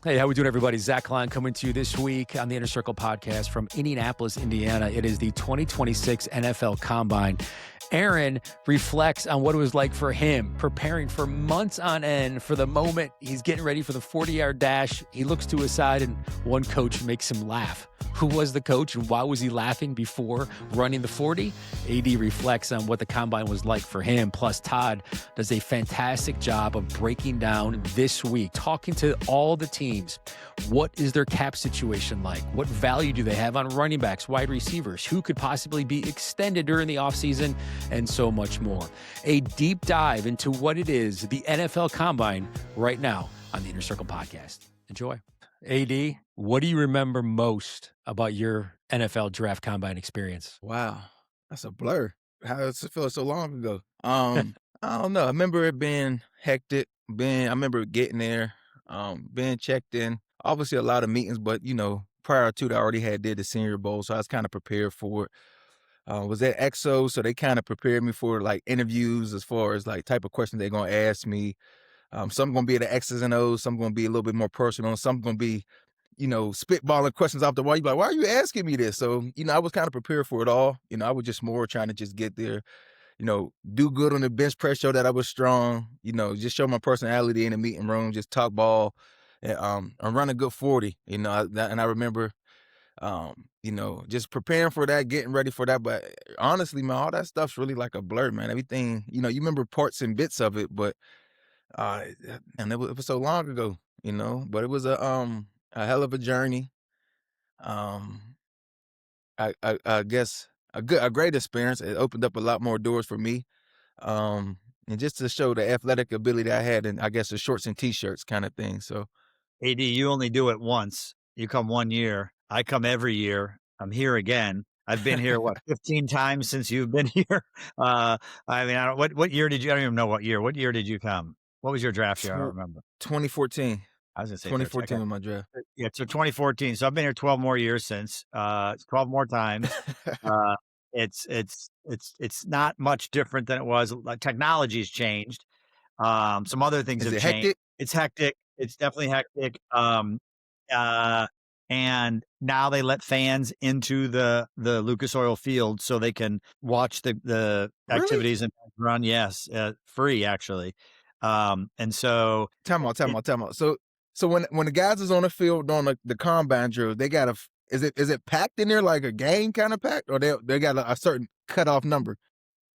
Hey, how we doing, everybody? Zach Klein coming to you this week on the Inner Circle podcast from Indianapolis, Indiana. It is the 2026 NFL Combine. Aaron reflects on what it was like for him, preparing for months on end for the moment he's getting ready for the 40-yard dash. He looks to his side and one coach makes him laugh. Who was the coach and why was he laughing before running the 40? AD reflects on what the Combine was like for him. Plus, Todd does a fantastic job of breaking down this week, talking to all the teams. What is their cap situation like? What value do they have on running backs, wide receivers? Who could possibly be extended during the offseason? And so much more. A deep dive into what it is, the NFL Combine, right now on the Inner Circle podcast. Enjoy. AD, what do you remember most about your NFL Draft Combine experience? Wow, that's a blur. How does it feel so long ago? I don't know. I remember it being hectic. I remember getting there, being checked in. Obviously, a lot of meetings, but prior to that, I already did the Senior Bowl, so I was kind of prepared for it. Was at EXO, so they kind of prepared me for like interviews as far as like type of questions they're gonna ask me. Some gonna be the X's and O's, some gonna be a little bit more personal, some gonna be, spitballing questions off the wall. You be like, why are you asking me this? So, I was kind of prepared for it all. I was just more trying to just get there, do good on the bench press, show that I was strong, just show my personality in the meeting room, just talk ball, and run a good 40, and I remember, just preparing for that, getting ready for that. But honestly, man, all that stuff's really like a blur, man. Everything, you remember parts and bits of it, but uh, and it was so long ago, but it was a hell of a journey. Um, I guess a great experience. It opened up a lot more doors for me. And just to show the athletic ability I had, and I guess the shorts and t-shirts kind of thing. So AD, you only do it once. You come 1 year. I come every year. I'm here again. I've been here, 15 times since you've been here? I mean, I don't what year did you I don't even know what year. What year did you come? What was your draft year? I don't remember. 2014. I was gonna say 2014 13. was my draft. Yeah, so 2014. So I've been here 12 more years since, 12 more times. Uh, it's not much different than it was. Like, technology's changed. Some other things Is have it changed. hectic? It's hectic. It's definitely hectic. Uh, and now they let fans into the Lucas Oil Field so they can watch the Really? activities and run. Yes, free actually. And so Time out, time it, out, time out. So when the guys is on the field doing the combine drill, they got is it packed in there like a game kind of packed, or they got a certain cutoff number?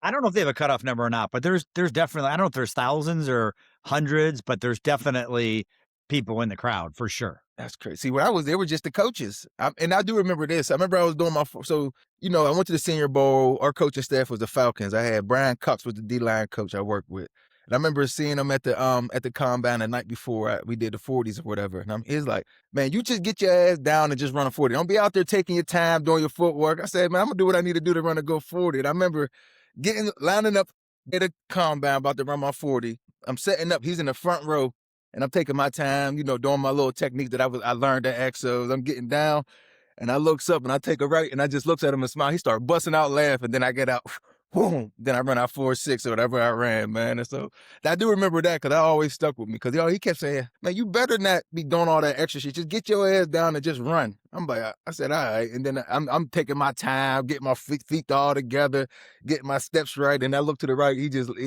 I don't know if they have a cutoff number or not, but there's definitely, I don't know if there's thousands or hundreds, but there's definitely people in the crowd for sure. That's crazy. See, when I was there, were just the coaches. And I do remember this. I remember I was doing I went to the Senior Bowl. Our coaching staff was the Falcons. I had Brian Cox was the D-line coach I worked with. And I remember seeing him at the combine the night before we did the 40s or whatever. And he's like, man, you just get your ass down and just run a 40. Don't be out there taking your time, doing your footwork. I said, man, I'm going to do what I need to do to run a good 40. And I remember lining up at a combine about to run my 40. I'm setting up. He's in the front row. And I'm taking my time, doing my little technique that I learned at Exos. I'm getting down, and I looks up, and I take a right, and I just looks at him and smile. He started busting out laughing. Then I get out, boom. Then I run out 4.6 or whatever I ran, man. And so I do remember that because that always stuck with me. Because he kept saying, man, you better not be doing all that extra shit. Just get your ass down and just run. I'm like, I said, all right. And then I'm taking my time, getting my feet all together, getting my steps right. And I look to the right.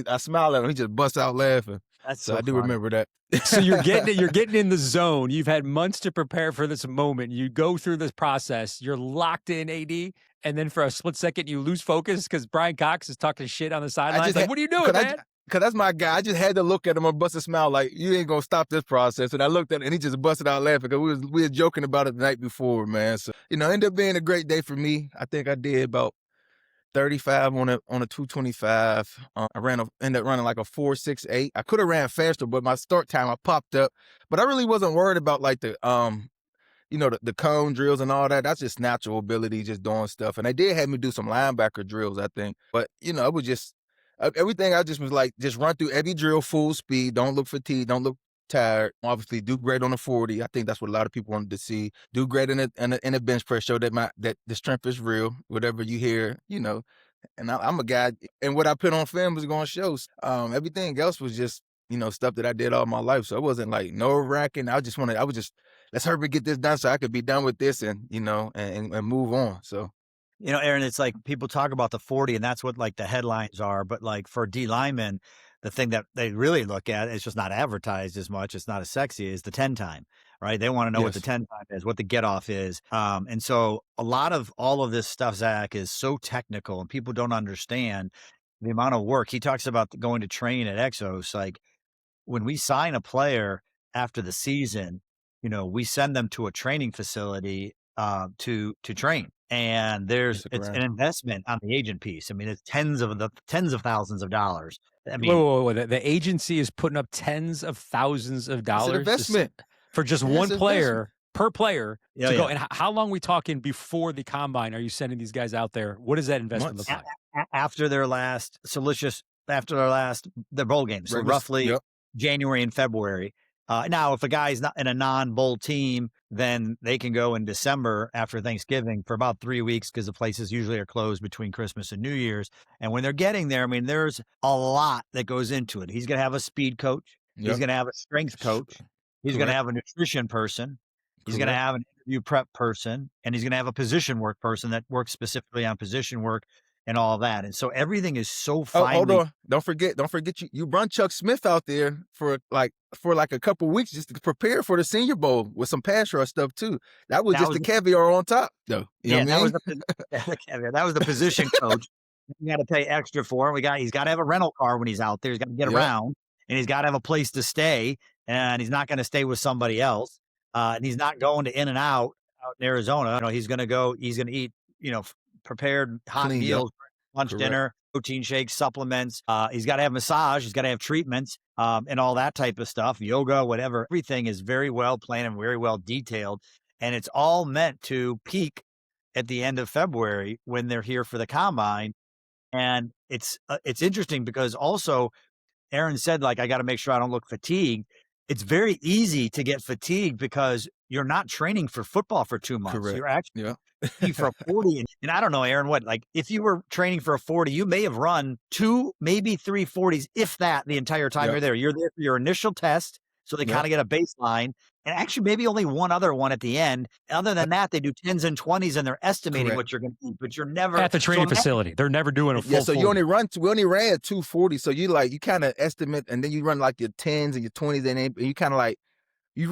I smile at him. He just busts out laughing. That's So I do fun. remember that. So you're getting in the zone. You've had months to prepare for this moment. You go through this process. You're locked in, AD, and then for a split second you lose focus because Brian Cox is talking shit on the sidelines. Like, what are you doing, man? Because that's my guy. I just had to look at him and bust a smile like, you ain't going to stop this process. And I looked at him and he just busted out laughing because we were joking about it the night before, man. So, ended up being a great day for me. I think I did about 35 on a 225. I ended up running like a 4.68. I could have ran faster, but my start time I popped up. But I really wasn't worried about like the cone drills and all that. That's just natural ability, just doing stuff. And they did have me do some linebacker drills, I think. But it was just everything. I just was like, just run through every drill full speed. Don't look fatigued. Don't look tired. Obviously, do great on the 40. I think that's what a lot of people wanted to see. Do great in a bench press. Show that the strength is real. Whatever you hear, And I'm a guy, and what I put on film is going to show. Everything else was just stuff that I did all my life. So it wasn't like nerve wracking. I was just, let's hurry get this done so I could be done with this and, and move on. So. Aaron, it's like people talk about the 40 and that's what like the headlines are. But like for D linemen, the thing that they really look at, it's just not advertised as much. It's not as sexy as the 10 time, right? They want to know what the 10 time is, what the get off is. And so a lot of all of this stuff, Zach, is so technical and people don't understand the amount of work. He talks about going to train at Exos. Like when we sign a player after the season, we send them to a training facility to train. And it's an investment on the agent piece. I mean, it's tens of thousands of dollars. I mean, whoa. The agency is putting up tens of thousands of dollars investment for just one player per player to go. Yeah. And how long are we talking before the combine? Are you sending these guys out there? What does that investment look like? After their last their bowl games, so roughly January and February. Now, if a guy's not in a non-bowl team, then they can go in December after Thanksgiving for about 3 weeks because the places usually are closed between Christmas and New Year's. And when they're getting there, I mean, there's a lot that goes into it. He's going to have a speed coach. He's going to have a strength coach. He's going to have a nutrition person. He's going to have an interview prep person. And he's going to have a position work person that works specifically on position work and all that. And so everything is so finely. Hold on. Don't forget you run Chuck Smith out there for a couple of weeks just to prepare for the Senior Bowl with some pass rush stuff too. That was the caviar on top though. You know what I mean? That was the position coach. You got to pay extra for him. He's got to have a rental car when he's out there. He's got to get around and he's got to have a place to stay, and he's not going to stay with somebody else. And he's not going to In-N-Out out in Arizona. He's going to eat, prepared hot meals, lunch, dinner, protein shakes, supplements. He's got to have massage. He's got to have treatments and all that type of stuff, yoga, whatever. Everything is very well planned and very well detailed. And it's all meant to peak at the end of February when they're here for the combine. And it's interesting because also Aaron said, like, I got to make sure I don't look fatigued. It's very easy to get fatigued because you're not training for football for 2 months. Correct. You're actually training for a 40. And I don't know, Aaron, if you were training for a 40, you may have run 2, maybe 3 40s, if that, the entire time you're there. You're there for your initial test. So they kind of get a baseline, and actually maybe only one other one at the end. Other than that, they do 10s and 20s and they're estimating what you're going to eat, but you're never at the training facility. They're never doing a full. Yeah, so 40. We only ran 240. So you kind of estimate, and then you run like your 10s and your 20s, and you kind of like,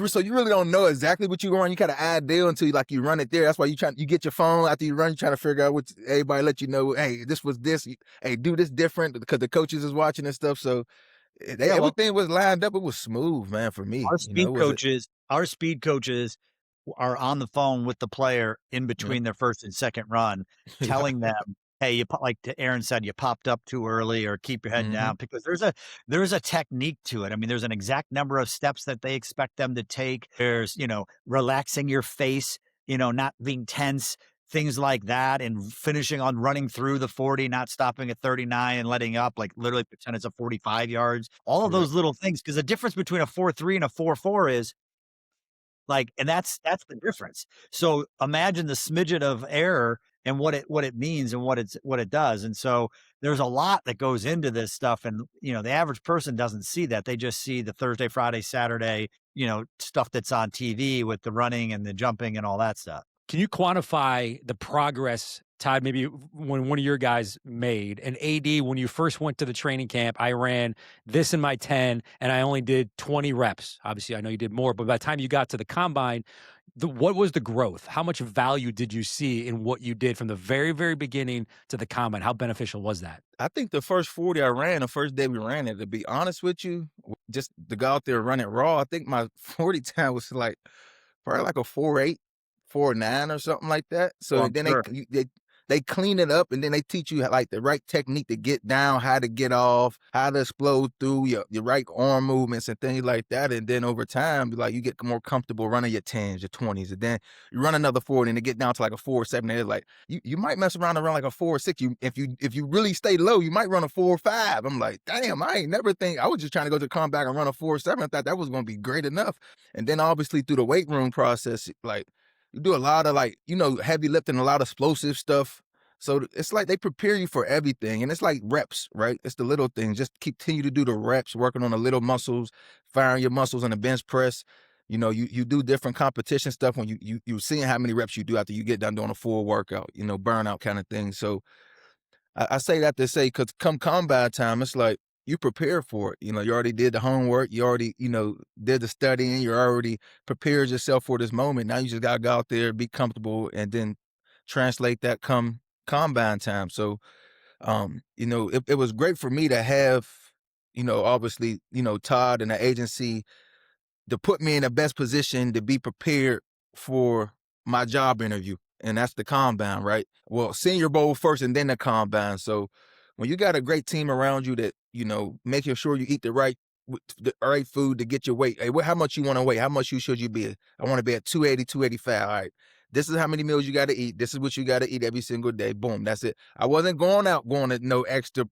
so you really don't know exactly what you're going. You kind of ideal until you run it there. That's why you get your phone after you run. You trying to figure out what everybody let you know. Hey, this was this. Hey, do this different because the coaches is watching and stuff. So everything was lined up. It was smooth, man, for me. Our speed coaches are on the phone with the player in between their first and second run, telling them, hey, like Aaron said, you popped up too early, or keep your head down, because there's a technique to it. I mean, there's an exact number of steps that they expect them to take. There's, relaxing your face, not being tense, things like that, and finishing on running through the 40, not stopping at 39 and letting up, like literally pretend it's a 45 yards. All of those little things, because the difference between a 4.3 and a 4.4 is and that's the difference. So imagine the smidget of error and what it means and what it does. And so there's a lot that goes into this stuff. And, the average person doesn't see that. They just see the Thursday, Friday, Saturday, stuff that's on TV with the running and the jumping and all that stuff. Can you quantify the progress, Todd, maybe when one of your guys made? And AD, when you first went to the training camp, I ran this in my 10 and I only did 20 reps. Obviously, I know you did more, but by the time you got to the combine, what was the growth? How much value did you see in what you did from the very, very beginning to the combine? How beneficial was that? I think the first 40 I ran, the first day we ran it, to be honest with you, just to go out there and run it raw, I think my 40 time was probably like a 4.8. 4.9 or something like that. So then they clean it up, and then they teach you the right technique to get down, how to get off, how to explode through your right arm movements and things like that. And then over time, you get more comfortable running your 10s, your 20s, and then you run another 40 and it get down to like a 4.7. And it's you might mess around like a 4.6. If you really stay low, you might run a 4.5. I'm like, damn, I ain't never think. I was just trying to go to the comeback and run a 4.7. I thought that was going to be great enough. And then obviously through the weight room process, you do a lot of heavy lifting, a lot of explosive stuff. So it's like they prepare you for everything. And it's like reps, right? It's the little things. Just continue to do the reps, working on the little muscles, firing your muscles on the bench press. You do different competition stuff when you're seeing how many reps you do after you get done doing a full workout, burnout kind of thing. So I say that to say, because come combine time, it's like you prepare for it. You already did the homework. You already, did the studying. You already prepared yourself for this moment. Now you just got to go out there, be comfortable, and then translate that come combine time. So, it was great for me to have, obviously, Todd and the agency to put me in the best position to be prepared for my job interview. And that's the combine, right? Well, Senior Bowl first and then the combine. So when you got a great team around you that, making sure you eat the right food to get your weight. Hey, how much you want to weigh? How much should you be? I want to be at 280, 285. All right. This is how many meals you got to eat. This is what you got to eat every single day. Boom. That's it. I wasn't going to no extra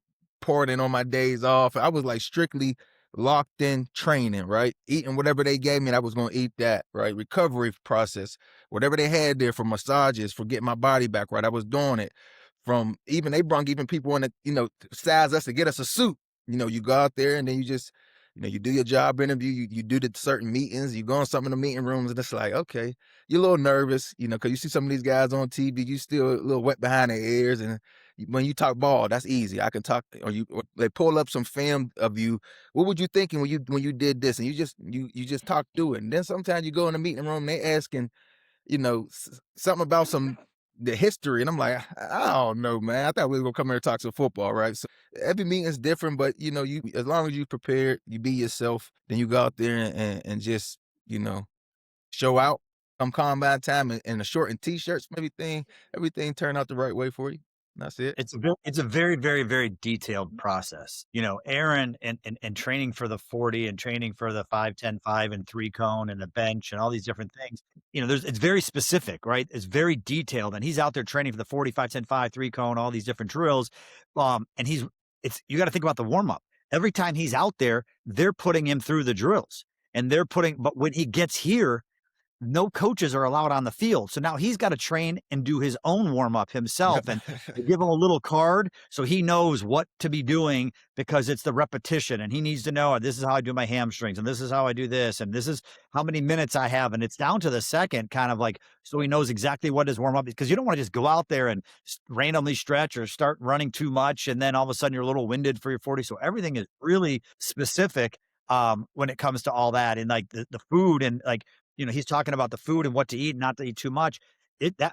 partying on my days off. I was like strictly locked in training, right? Eating whatever they gave me, and I was going to eat that, right? Recovery process, whatever they had there for massages, for getting my body back right. I was doing it. From even, they brung even people in to, size us to get us a suit. You go out there and then you just, you do your job interview, you do the certain meetings, you go on some of the meeting rooms, and it's like, okay, you're a little nervous, because you see some of these guys on TV, you still a little wet behind their ears. And when you talk ball, that's easy. I can talk, or they pull up some film of you. What would you thinking when you did this? And you just talk through it. And then sometimes you go in the meeting room, they asking, something about the history. And I'm like, I don't know, man. I thought we were going to come here and talk some football, right? So every meeting is different, but you as long as you prepared, you be yourself, then you go out there and just, show out come combine time and the short and t-shirts, everything turned out the right way for you. That's it. It's a very, very, very detailed process. Aaron and training for the 40 and training for the 5, 10, 5 and 3 cone and the bench and all these different things. It's very specific, right? It's very detailed. And he's out there training for the 40, 5, 10, 5, 3 cone, all these different drills. And you got to think about the warm up. Every time he's out there, they're putting him through the drills but when he gets here, no coaches are allowed on the field. So now he's got to train and do his own warm up himself and give him a little card so he knows what to be doing, because it's the repetition and he needs to know, this is how I do my hamstrings and this is how I do this and this is how many minutes I have. And it's down to the second, kind of like, so he knows exactly what his warm up is, because you don't want to just go out there and randomly stretch or start running too much. And then all of a sudden you're a little winded for your 40. So everything is really specific when it comes to all that, and like the food, and like, he's talking about the food and what to eat and not to eat too much.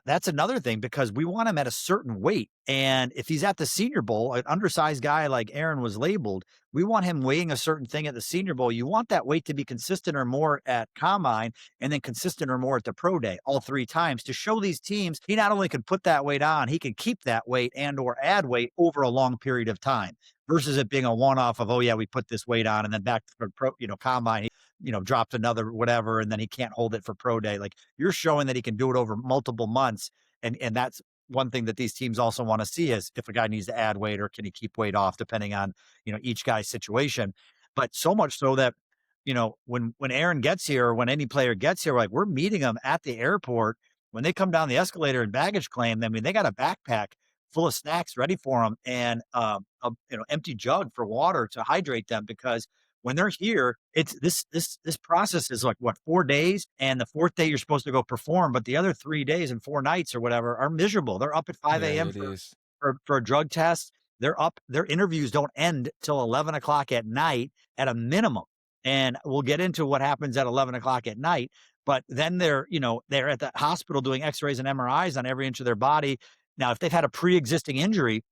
That's another thing, because we want him at a certain weight. And if he's at the Senior Bowl, an undersized guy like Aaron was labeled, we want him weighing a certain thing at the Senior Bowl. You want that weight to be consistent or more at combine, and then consistent or more at the pro day, all 3 times, to show these teams he not only can put that weight on, he can keep that weight and or add weight over a long period of time, versus it being a one-off of, oh yeah, we put this weight on and then back for pro, combine, dropped another whatever, and then he can't hold it for pro day. Like, you're showing that he can do it over multiple months. And that's one thing that these teams also want to see, is if a guy needs to add weight or can he keep weight off, depending on, each guy's situation. But so much so that, when Aaron gets here, or when any player gets here, like, we're meeting them at the airport. When they come down the escalator in baggage claim, I mean, they got a backpack full of snacks ready for them, and a empty jug for water to hydrate them, because when they're here, it's this process is like, what, 4 days, and the 4th day you're supposed to go perform, but the other 3 days and 4 nights or whatever are miserable. They're up at 5 Yeah, a.m. it is. for a drug test. They're up. Their interviews don't end till 11 o'clock at night at a minimum. And we'll get into what happens at 11 o'clock at night. But then they're at the hospital doing x-rays and MRIs on every inch of their body. Now, if they've had a pre-existing injury,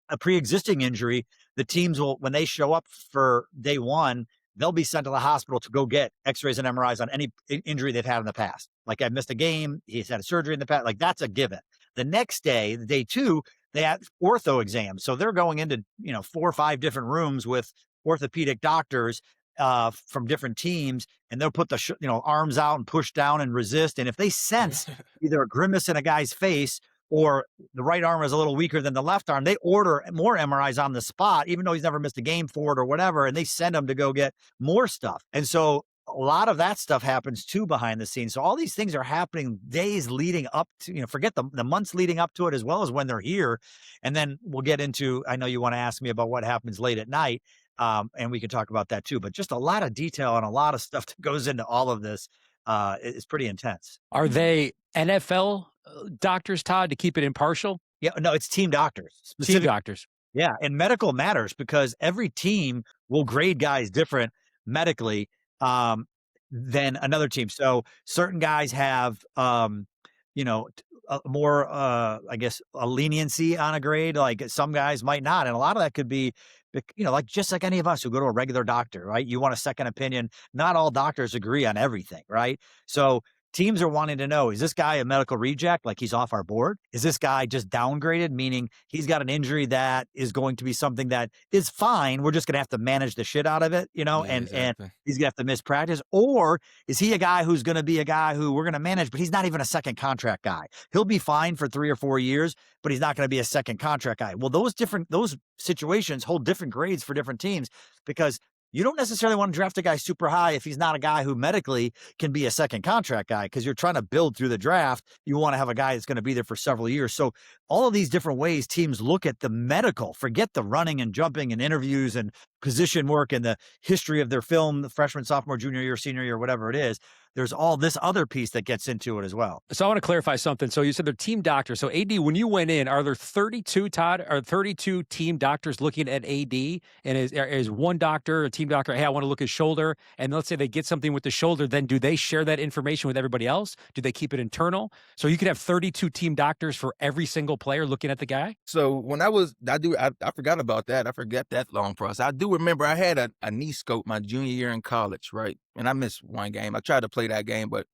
the teams will, when they show up for day 1, they'll be sent to the hospital to go get x-rays and MRIs on any injury they've had in the past. Like, I've missed a game, he's had a surgery in the past, like, that's a given. The next day, day 2, they have ortho exams. So they're going into, 4 or 5 different rooms with orthopedic doctors from different teams, and they'll put the arms out and push down and resist. And if they sense either a grimace in a guy's face, or the right arm is a little weaker than the left arm, they order more MRIs on the spot, even though he's never missed a game for it or whatever, and they send him to go get more stuff. And so a lot of that stuff happens too behind the scenes. So all these things are happening days leading up to, forget the months leading up to it, as well as when they're here. And then we'll get into, I know you want to ask me about what happens late at night. And we can talk about that too, but just a lot of detail and a lot of stuff that goes into all of this. It's pretty intense. Are they NFL doctors, Todd, to keep it impartial? Yeah, no, it's team doctors. Team doctors. Yeah, and medical matters because every team will grade guys different medically than another team. So certain guys have, more, I guess, a leniency on a grade. Like some guys might not, and a lot of that could be, like just like any of us who go to a regular doctor, right? You want a second opinion. Not all doctors agree on everything, right? So teams are wanting to know, is this guy a medical reject? Like he's off our board? Is this guy just downgraded? Meaning he's got an injury that is going to be something that is fine. We're just going to have to manage the shit out of it, Yeah, and exactly. he's going to have to miss practice. Or is he a guy who's going to be a guy who we're going to manage, but he's not even a second contract guy. He'll be fine for 3 or 4 years, but he's not going to be a second contract guy. Well, those situations hold different grades for different teams because you don't necessarily want to draft a guy super high if he's not a guy who medically can be a second contract guy, because you're trying to build through the draft. You want to have a guy that's going to be there for several years. So all of these different ways teams look at the medical, forget the running and jumping and interviews and position work and the history of their film, the freshman, sophomore, junior year, senior year, whatever it is. There's all this other piece that gets into it as well. So I want to clarify something. So you said they're team doctors. So AD, when you went in, are there 32, Todd, are 32 team doctors looking at AD? And is one doctor, a team doctor, hey, I want to look at his shoulder. And let's say they get something with the shoulder, then do they share that information with everybody else? Do they keep it internal? So you could have 32 team doctors for every single player looking at the guy? So when I forgot about that. I forgot that long process. I do remember I had a knee scope my junior year in college, right? And I missed one game. I tried to play that game, but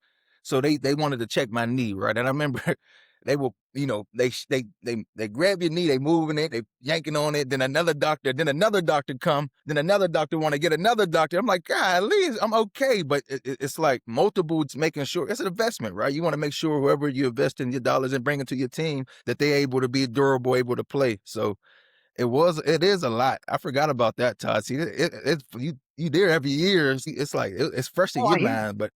so they wanted to check my knee, right? And I remember they will, they grab your knee, they moving it, they yanking on it. Then another doctor come, then another doctor want to get another doctor. I'm like, golly, I'm okay, but it's like multiple, making sure it's an investment, right? You want to make sure whoever you invest in your dollars and bring it to your team that they're able to be durable, able to play. So it is a lot. I forgot about that, Todd. See, it's you there every year. See, it's like it's fresh in your mind, but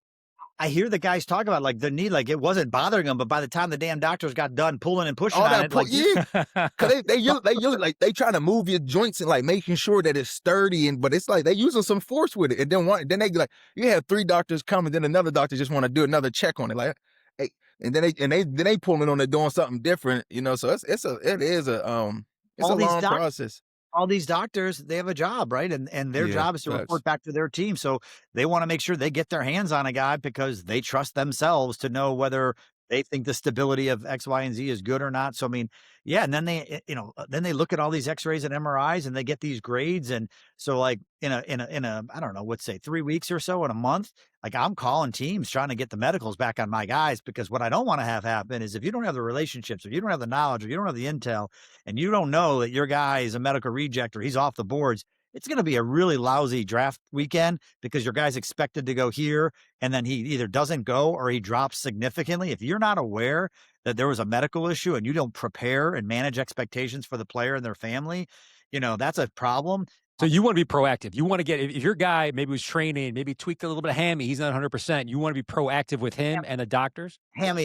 I hear the guys talk about like their knee, like it wasn't bothering them, but by the time the damn doctors got done pulling and pushing on it, because they use like they trying to move your joints and like making sure that it's sturdy, but it's like they using some force with it, and then they like you have 3 doctors come, and then another doctor just want to do another check on it, like, hey, and then they pulling on it doing something different, So it is a long process. All these doctors, they have a job, right? And their job is to report back to their team. So they want to make sure they get their hands on a guy because they trust themselves to know whether they think the stability of X, Y, and Z is good or not. So, I mean, yeah. And then they look at all these x-rays and MRIs and they get these grades. And so like in a, I don't know, let's say 3 weeks or so in a month, like I'm calling teams trying to get the medicals back on my guys, because what I don't want to have happen is if you don't have the relationships, or you don't have the knowledge, or you don't have the intel, and you don't know that your guy is a medical reject or he's off the boards, it's going to be a really lousy draft weekend because your guy's expected to go here and then he either doesn't go or he drops significantly. If you're not aware that there was a medical issue and you don't prepare and manage expectations for the player and their family, that's a problem. So you want to be proactive. You want to get, if your guy maybe was training, maybe tweaked a little bit of hammy, he's not 100%. You want to be proactive with him and the doctors? Hammy,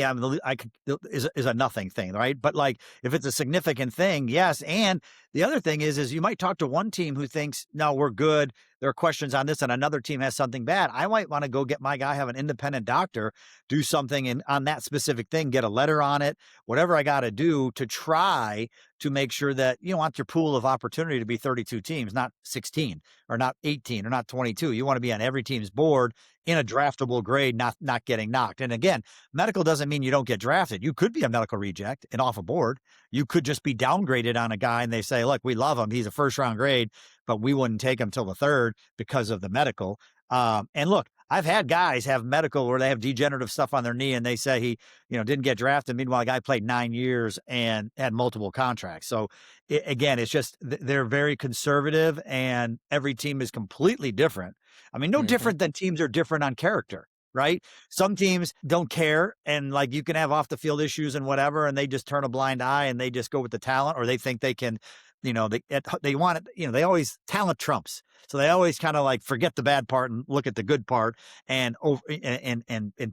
is a nothing thing, right? But like if it's a significant thing, yes. And the other thing is you might talk to one team who thinks, no, we're good. There are questions on this, and another team has something bad. I might want to go get my guy, have an independent doctor, do something on that specific thing, get a letter on it, whatever I got to do to try to make sure that you want your pool of opportunity to be 32 teams, not 16 or not 18 or not 22. You want to be on every team's board in a draftable grade, not getting knocked. And again, medical doesn't mean you don't get drafted. You could be a medical reject and off a board. You could just be downgraded on a guy and they say, look, we love him. He's a first round grade, but we wouldn't take him till the 3rd because of the medical. And look, I've had guys have medical where they have degenerative stuff on their knee and they say he, didn't get drafted. Meanwhile, a guy played 9 years and had multiple contracts. So again, it's just, they're very conservative and every team is completely different. I mean, no different than teams are different on character, right? Some teams don't care. And like you can have off the field issues and whatever, and they just turn a blind eye and they just go with the talent, or they think they can they want it, they always talent trumps. So they always kind of like forget the bad part and look at the good part and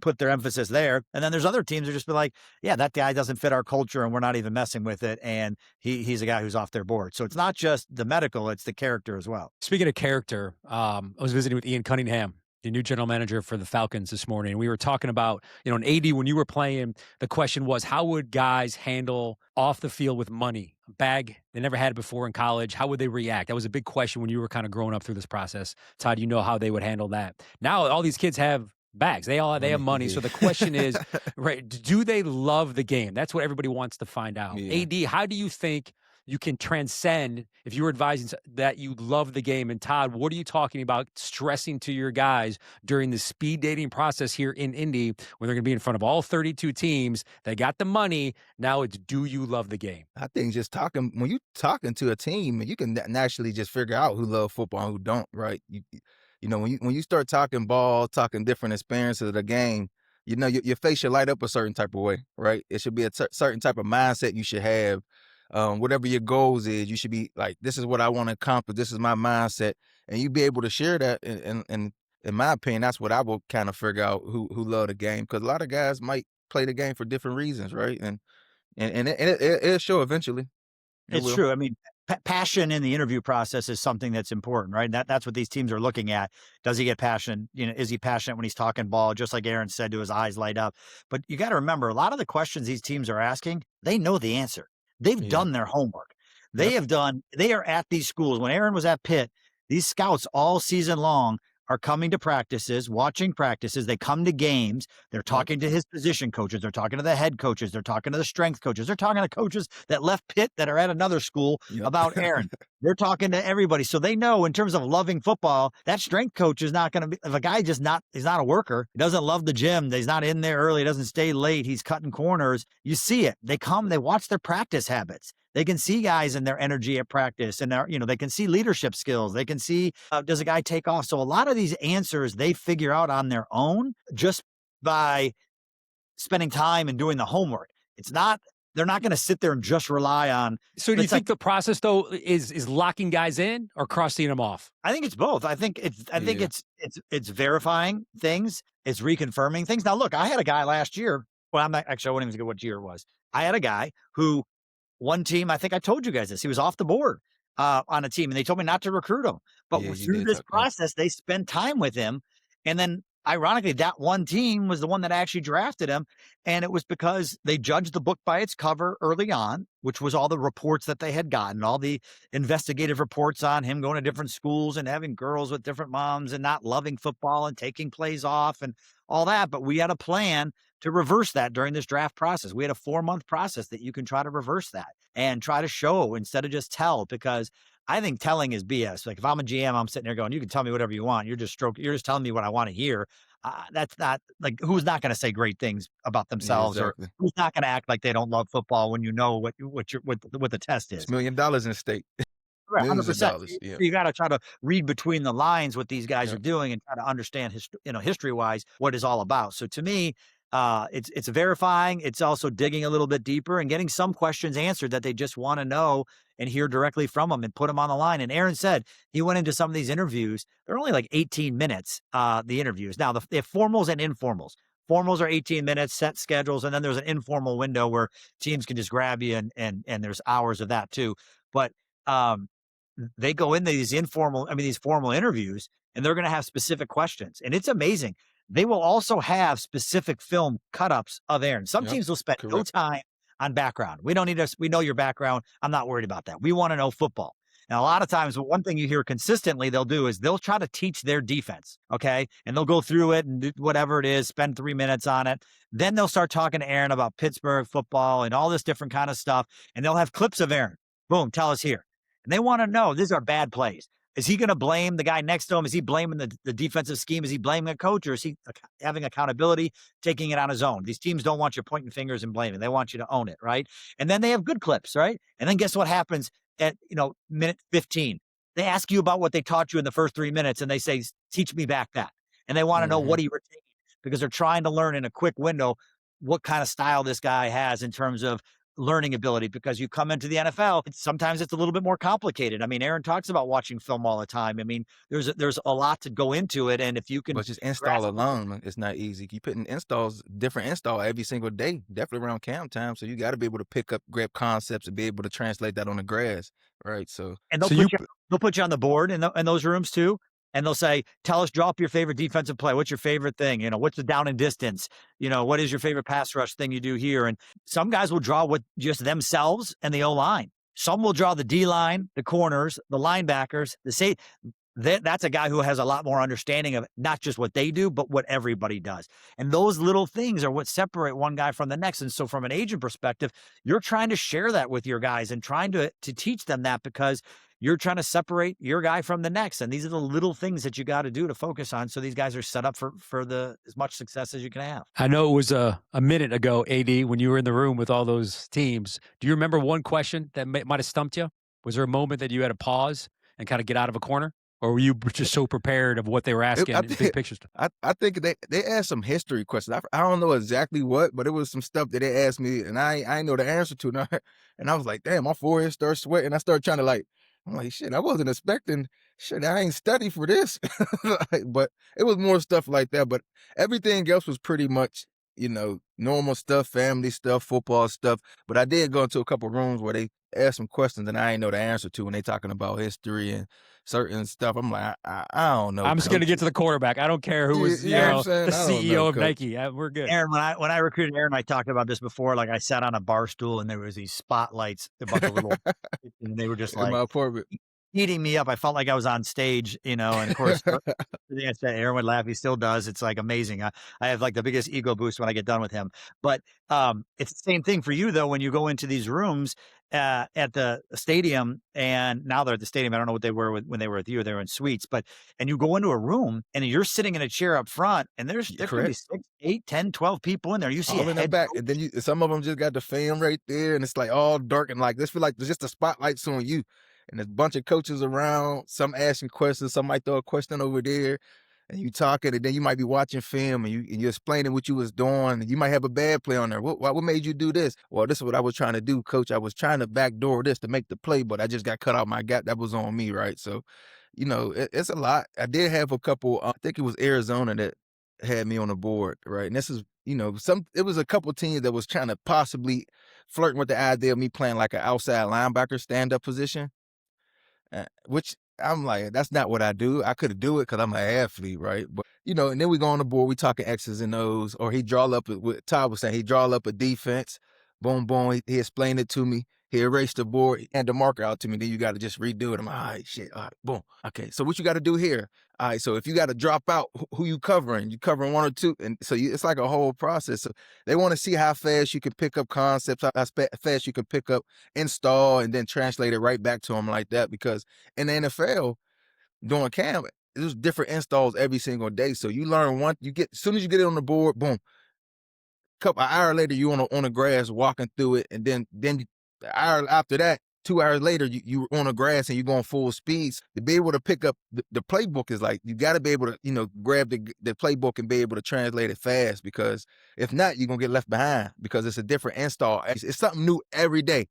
put their emphasis there. And then there's other teams that just be like, yeah, that guy doesn't fit our culture and we're not even messing with it. And he's a guy who's off their board. So it's not just the medical, it's the character as well. Speaking of character, I was visiting with Ian Cunningham, the new general manager for the Falcons this morning. We were talking about, in AD, when you were playing, the question was, how would guys handle off the field with money, a bag they never had before in college? How would they react? That was a big question when you were kind of growing up through this process. Todd, how they would handle that. Now all these kids have bags. They have money. So the question is, right, do they love the game? That's what everybody wants to find out. Yeah. AD, how do you think you can transcend, if you were advising that you love the game? And Todd, what are you talking about stressing to your guys during the speed dating process here in Indy when they're going to be in front of all 32 teams? They got the money. Now it's, do you love the game? I think just when you're talking to a team, you can naturally just figure out who love football and who don't, right? When you start talking ball, talking different experiences of the game, your face should light up a certain type of way, right? It should be a certain type of mindset you should have. Whatever your goals is, you should be like, this is what I want to accomplish. This is my mindset. And you be able to share that. And in my opinion, that's what I will kind of figure out who love the game. Because a lot of guys might play the game for different reasons, right? And it'll show eventually. It's true. I mean, passion in the interview process is something that's important, right? That's what these teams are looking at. Does he get passion? Is he passionate when he's talking ball? Just like Aaron said, do his eyes light up? But you got to remember, a lot of the questions these teams are asking, they know the answer. They've done their homework. They are at these schools. When Aaron was at Pitt, these scouts all season long are coming to practices, watching practices. They come to games. They're talking to his position coaches. They're talking to the head coaches. They're talking to the strength coaches. They're talking to coaches that left Pitt that are at another school about Aaron. They're talking to everybody. So they know, in terms of loving football, that strength coach is not going to be, if a guy he's not a worker, he doesn't love the gym, he's not in there early, he doesn't stay late, he's cutting corners. You see it. They come, they watch their practice habits. They can see guys and their energy at practice, and they can see leadership skills. They can see, does a guy take off? So a lot of these answers they figure out on their own just by spending time and doing the homework. They're not going to sit there and just rely on. So do you think the process though is locking guys in or crossing them off? I think it's both. I think it's verifying things. It's reconfirming things. Now look, I had a guy last year. Well, I wouldn't even get what year it was. I had a guy who, one team, I think I told you guys this, he was off the board on a team, and they told me not to recruit him. But through this process, they spent time with him. And then ironically, that one team was the one that actually drafted him. And it was because they judged the book by its cover early on, which was all the reports that they had gotten, all the investigative reports on him going to different schools and having girls with different moms and not loving football and taking plays off and all that. But we had a plan to reverse that during this draft process. We had a 4-month process that you can try to reverse that and try to show instead of just tell, because I think telling is BS. Like if I'm a GM, I'm sitting there going, you can tell me whatever you want. You're just telling me what I want to hear. That's not, like, who's not going to say great things about themselves, or who's not going to act like they don't love football when you know what the test is. It's $1 million in stake. Right, 100%. You got to try to read between the lines what these guys are doing and try to understand history-wise what it's all about. So to me, it's verifying. It's also digging a little bit deeper and getting some questions answered that they just want to know and hear directly from them and put them on the line. And Aaron said he went into some of these interviews. They're only like 18 minutes, the interviews. Now, they have formals and informals. Formals are 18 minutes, set schedules, and then there's an informal window where teams can just grab you, and there's hours of that too. But they go into these formal interviews, and they're going to have specific questions. And it's amazing. They will also have specific film cut-ups of Aaron. Some teams will spend no time on background. We don't need us. We know your background. I'm not worried about that. We want to know football. Now, a lot of times, one thing you hear consistently they'll do is they'll try to teach their defense, okay? And they'll go through it and do whatever it is, spend 3 minutes on it. Then they'll start talking to Aaron about Pittsburgh football and all this different kind of stuff. And they'll have clips of Aaron. Boom, tell us here. And they want to know, these are bad plays. Is he going to blame the guy next to him? Is he blaming the defensive scheme? Is he blaming a coach, or is he having accountability, taking it on his own? These teams don't want you pointing fingers and blaming. They want you to own it, right? And then they have good clips, right? And then guess what happens at minute 15? They ask you about what they taught you in the first 3 minutes, and they say, teach me back that. And they want to know what he retained, because they're trying to learn in a quick window what kind of style this guy has in terms of learning ability because you come into the NFL, sometimes it's a little bit more complicated. I mean, Aaron talks about watching film all the time. I mean, there's a lot to go into it. And if you can But just install grasp alone, it's not easy. You putting installs, different install every single day, definitely around camp time. So you got to be able to pick up, grab concepts and be able to translate that on the grass, right? So and So you they'll put you on the board in those rooms too. And they'll say, tell us, drop your favorite defensive play. What's your favorite thing? What's the down and distance? What is your favorite pass rush thing you do here? And some guys will draw what just themselves and the O-line. Some will draw the D-line, the corners, the linebackers, that's a guy who has a lot more understanding of not just what they do, but what everybody does. And those little things are what separate one guy from the next. And so from an agent perspective, you're trying to share that with your guys and trying to teach them that because you're trying to separate your guy from the next. And these are the little things that you got to do to focus on. So these guys are set up for as much success as you can have. I know it was a minute ago, AD, when you were in the room with all those teams. Do you remember one question that might have stumped you? Was there a moment that you had to pause and kind of get out of a corner? Or were you just so prepared of what they were asking in big picture stuff? I think they asked some history questions. I don't know exactly what, but it was some stuff that they asked me, and I know the answer to. And I was like, damn, my forehead started sweating. I started trying to I'm like, shit, I wasn't expecting, shit, I ain't studied for this. But it was more stuff like that. But everything else was pretty much, normal stuff, family stuff, football stuff. But I did go into a couple rooms where they asked some questions and I ain't know the answer to when they talking about history and certain stuff. I'm like, I don't know. I'm just going to get to the quarterback. I don't care who was, the CEO of Nike. We're good. Aaron, when I recruited Aaron, I talked about this before. Like I sat on a bar stool and there was these spotlights, a bunch of little, and they were just in my apartment, eating me up. I felt like I was on stage, and of course, I said Aaron would laugh. He still does. It's like amazing. I have like the biggest ego boost when I get done with him. But it's the same thing for you though. When you go into these rooms at the stadium, and now they're at the stadium. I don't know what they were when they were with you. They were in suites, and you go into a room and you're sitting in a chair up front, and there could be 6, 8, 10, 12 people in there. You see all in the back, and then some of them just got the fan right there, and it's like all dark and like this feel like there's just the spotlights on you. And there's a bunch of coaches around, some asking questions, some might throw a question over there, and you talking, and then you might be watching film, and you're explaining what you was doing, and you might have a bad play on there. What made you do this? Well, this is what I was trying to do, coach. I was trying to backdoor this to make the play, but I just got cut out my gap. That was on me, right? So, it's a lot. I did have a couple, I think it was Arizona that had me on the board, right? And this is, it was a couple teams that was trying to possibly flirting with the idea of me playing like an outside linebacker stand-up position. Which I'm like, that's not what I do. I could do it because I'm an athlete, right? But, and then we go on the board, we talking X's and O's, or he draw up, what Todd was saying, he draw up a defense, boom, boom, he explained it to me, he erased the board, and the marker out to me, then you got to just redo it. I'm like, all right, shit, all right, boom. Okay, so what you got to do here? All right, so if you got to drop out, who you covering? You covering one or two? And so it's like a whole process. So they want to see how fast you can pick up concepts, how fast you can pick up, install, and then translate it right back to them like that. Because in the NFL, during camp, there's different installs every single day. So you learn one, as soon as you get it on the board, boom. An hour later, you on the grass walking through it, and then an hour after that, 2 hours later, you on the grass and you going full speeds. To be able to pick up the playbook is like, you got to be able to, grab the playbook and be able to translate it fast, because if not, you're going to get left behind because it's a different install. It's something new every day.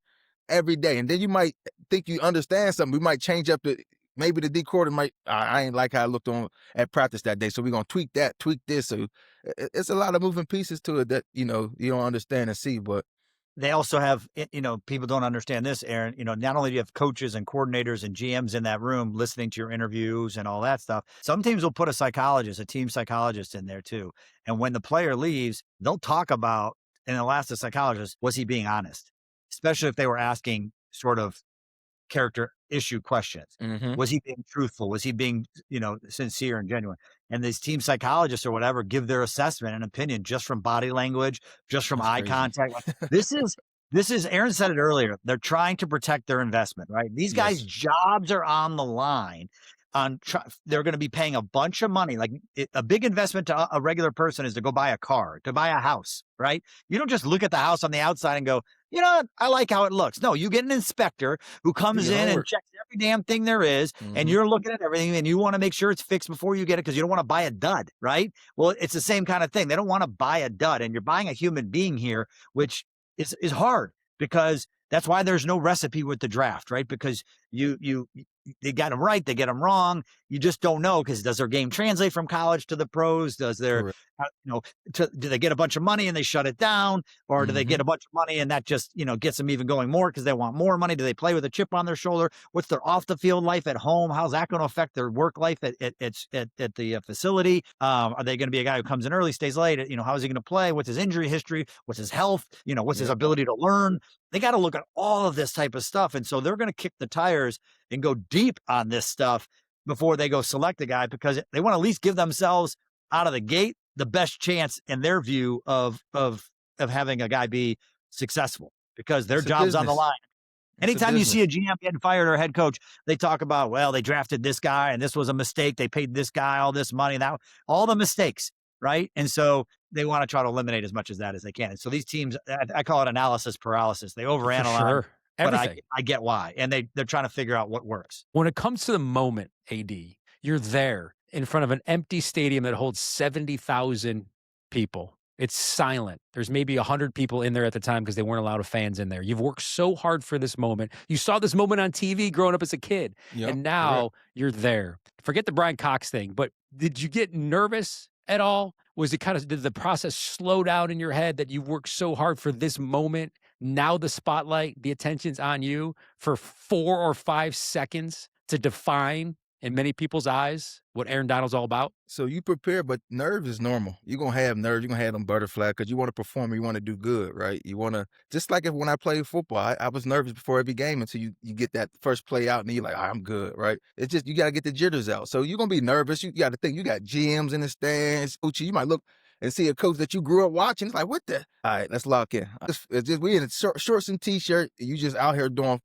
And then you might think you understand something. We might change up maybe the D quarter might, I ain't like how I looked on at practice that day. So we're going to tweak this. So it's a lot of moving pieces to it that, you don't understand and see, but. They also have, people don't understand this, Aaron, not only do you have coaches and coordinators and GMs in that room listening to your interviews and all that stuff, some teams will put a team psychologist in there too. And when the player leaves, they'll talk about, and they'll ask the psychologist, was he being honest? Especially if they were asking sort of character issue questions. Mm-hmm. Was he being truthful? Was he being, sincere and genuine? And these team psychologists or whatever give their assessment and opinion just from body language, just from eye contact. This is, Aaron said it earlier. They're trying to protect their investment, right? These guys' jobs are on the line. They're going to be paying a bunch of money. Like a big investment to a regular person is to go buy a car, to buy a house, right? You don't just look at the house on the outside and go, I like how it looks. No, you get an inspector who comes in and checks every damn thing there is, and you're looking at everything, and you want to make sure it's fixed before you get it because you don't want to buy a dud, right? Well, it's the same kind of thing. They don't want to buy a dud, and you're buying a human being here, which is hard because that's why there's no recipe with the draft, right? Because they got them right, they get them wrong. You just don't know, because does their game translate from college to the pros? Does their, Correct. do they get a bunch of money and they shut it down, or do they Mm-hmm. get a bunch of money and that just gets them even going more because they want more money? Do they play with a chip on their shoulder? What's their off the field life at home? How's that going to affect their work life at the facility? Are they going to be a guy who comes in early, stays late? How is he going to play? What's his injury history? What's his health? What's his Yep. ability to learn? They got to look at all of this type of stuff. And so they're going to kick the tires and go deep on this stuff before they go select a guy, because they want to at least give themselves out of the gate the best chance in their view of having a guy be successful, because their It's a job's on the business. line. It's a Anytime you see a business. GM getting fired or a head coach, they talk about, well, they drafted this guy and this was a mistake. They paid this guy all this money, all the mistakes, right? And so they want to try to eliminate as much as that as they can. And so these teams, I call it analysis paralysis. They For overanalyze, sure. but Everything. I get why. And they're trying to figure out what works. When it comes to the moment, AD, you're there in front of an empty stadium that holds 70,000 people. It's silent. There's maybe 100 people in there at the time because they weren't allowed fans in there. You've worked so hard for this moment. You saw this moment on TV growing up as a kid, Yep. and now you're there. Forget the Brian Cox thing, but did you get nervous at all? Was it did the process slow down in your head that you worked so hard for this moment? Now the spotlight, the attention's on you for 4 or 5 seconds to define, in many people's eyes, what Aaron Donald's all about? So you prepare, but nerves is normal. You're going to have nerves. You're going to have them butterflies because you want to perform. You want to do good, right? You want to, just like when I played football, I was nervous before every game until you get that first play out and you're like, I'm good, right? It's just, you got to get the jitters out. So you're going to be nervous. You got to think, you got GMs in the stands. Uchi, you might look and see a coach that you grew up watching. It's like, what the? All right, let's lock in. It's just we in shorts and t-shirt. You just out here doing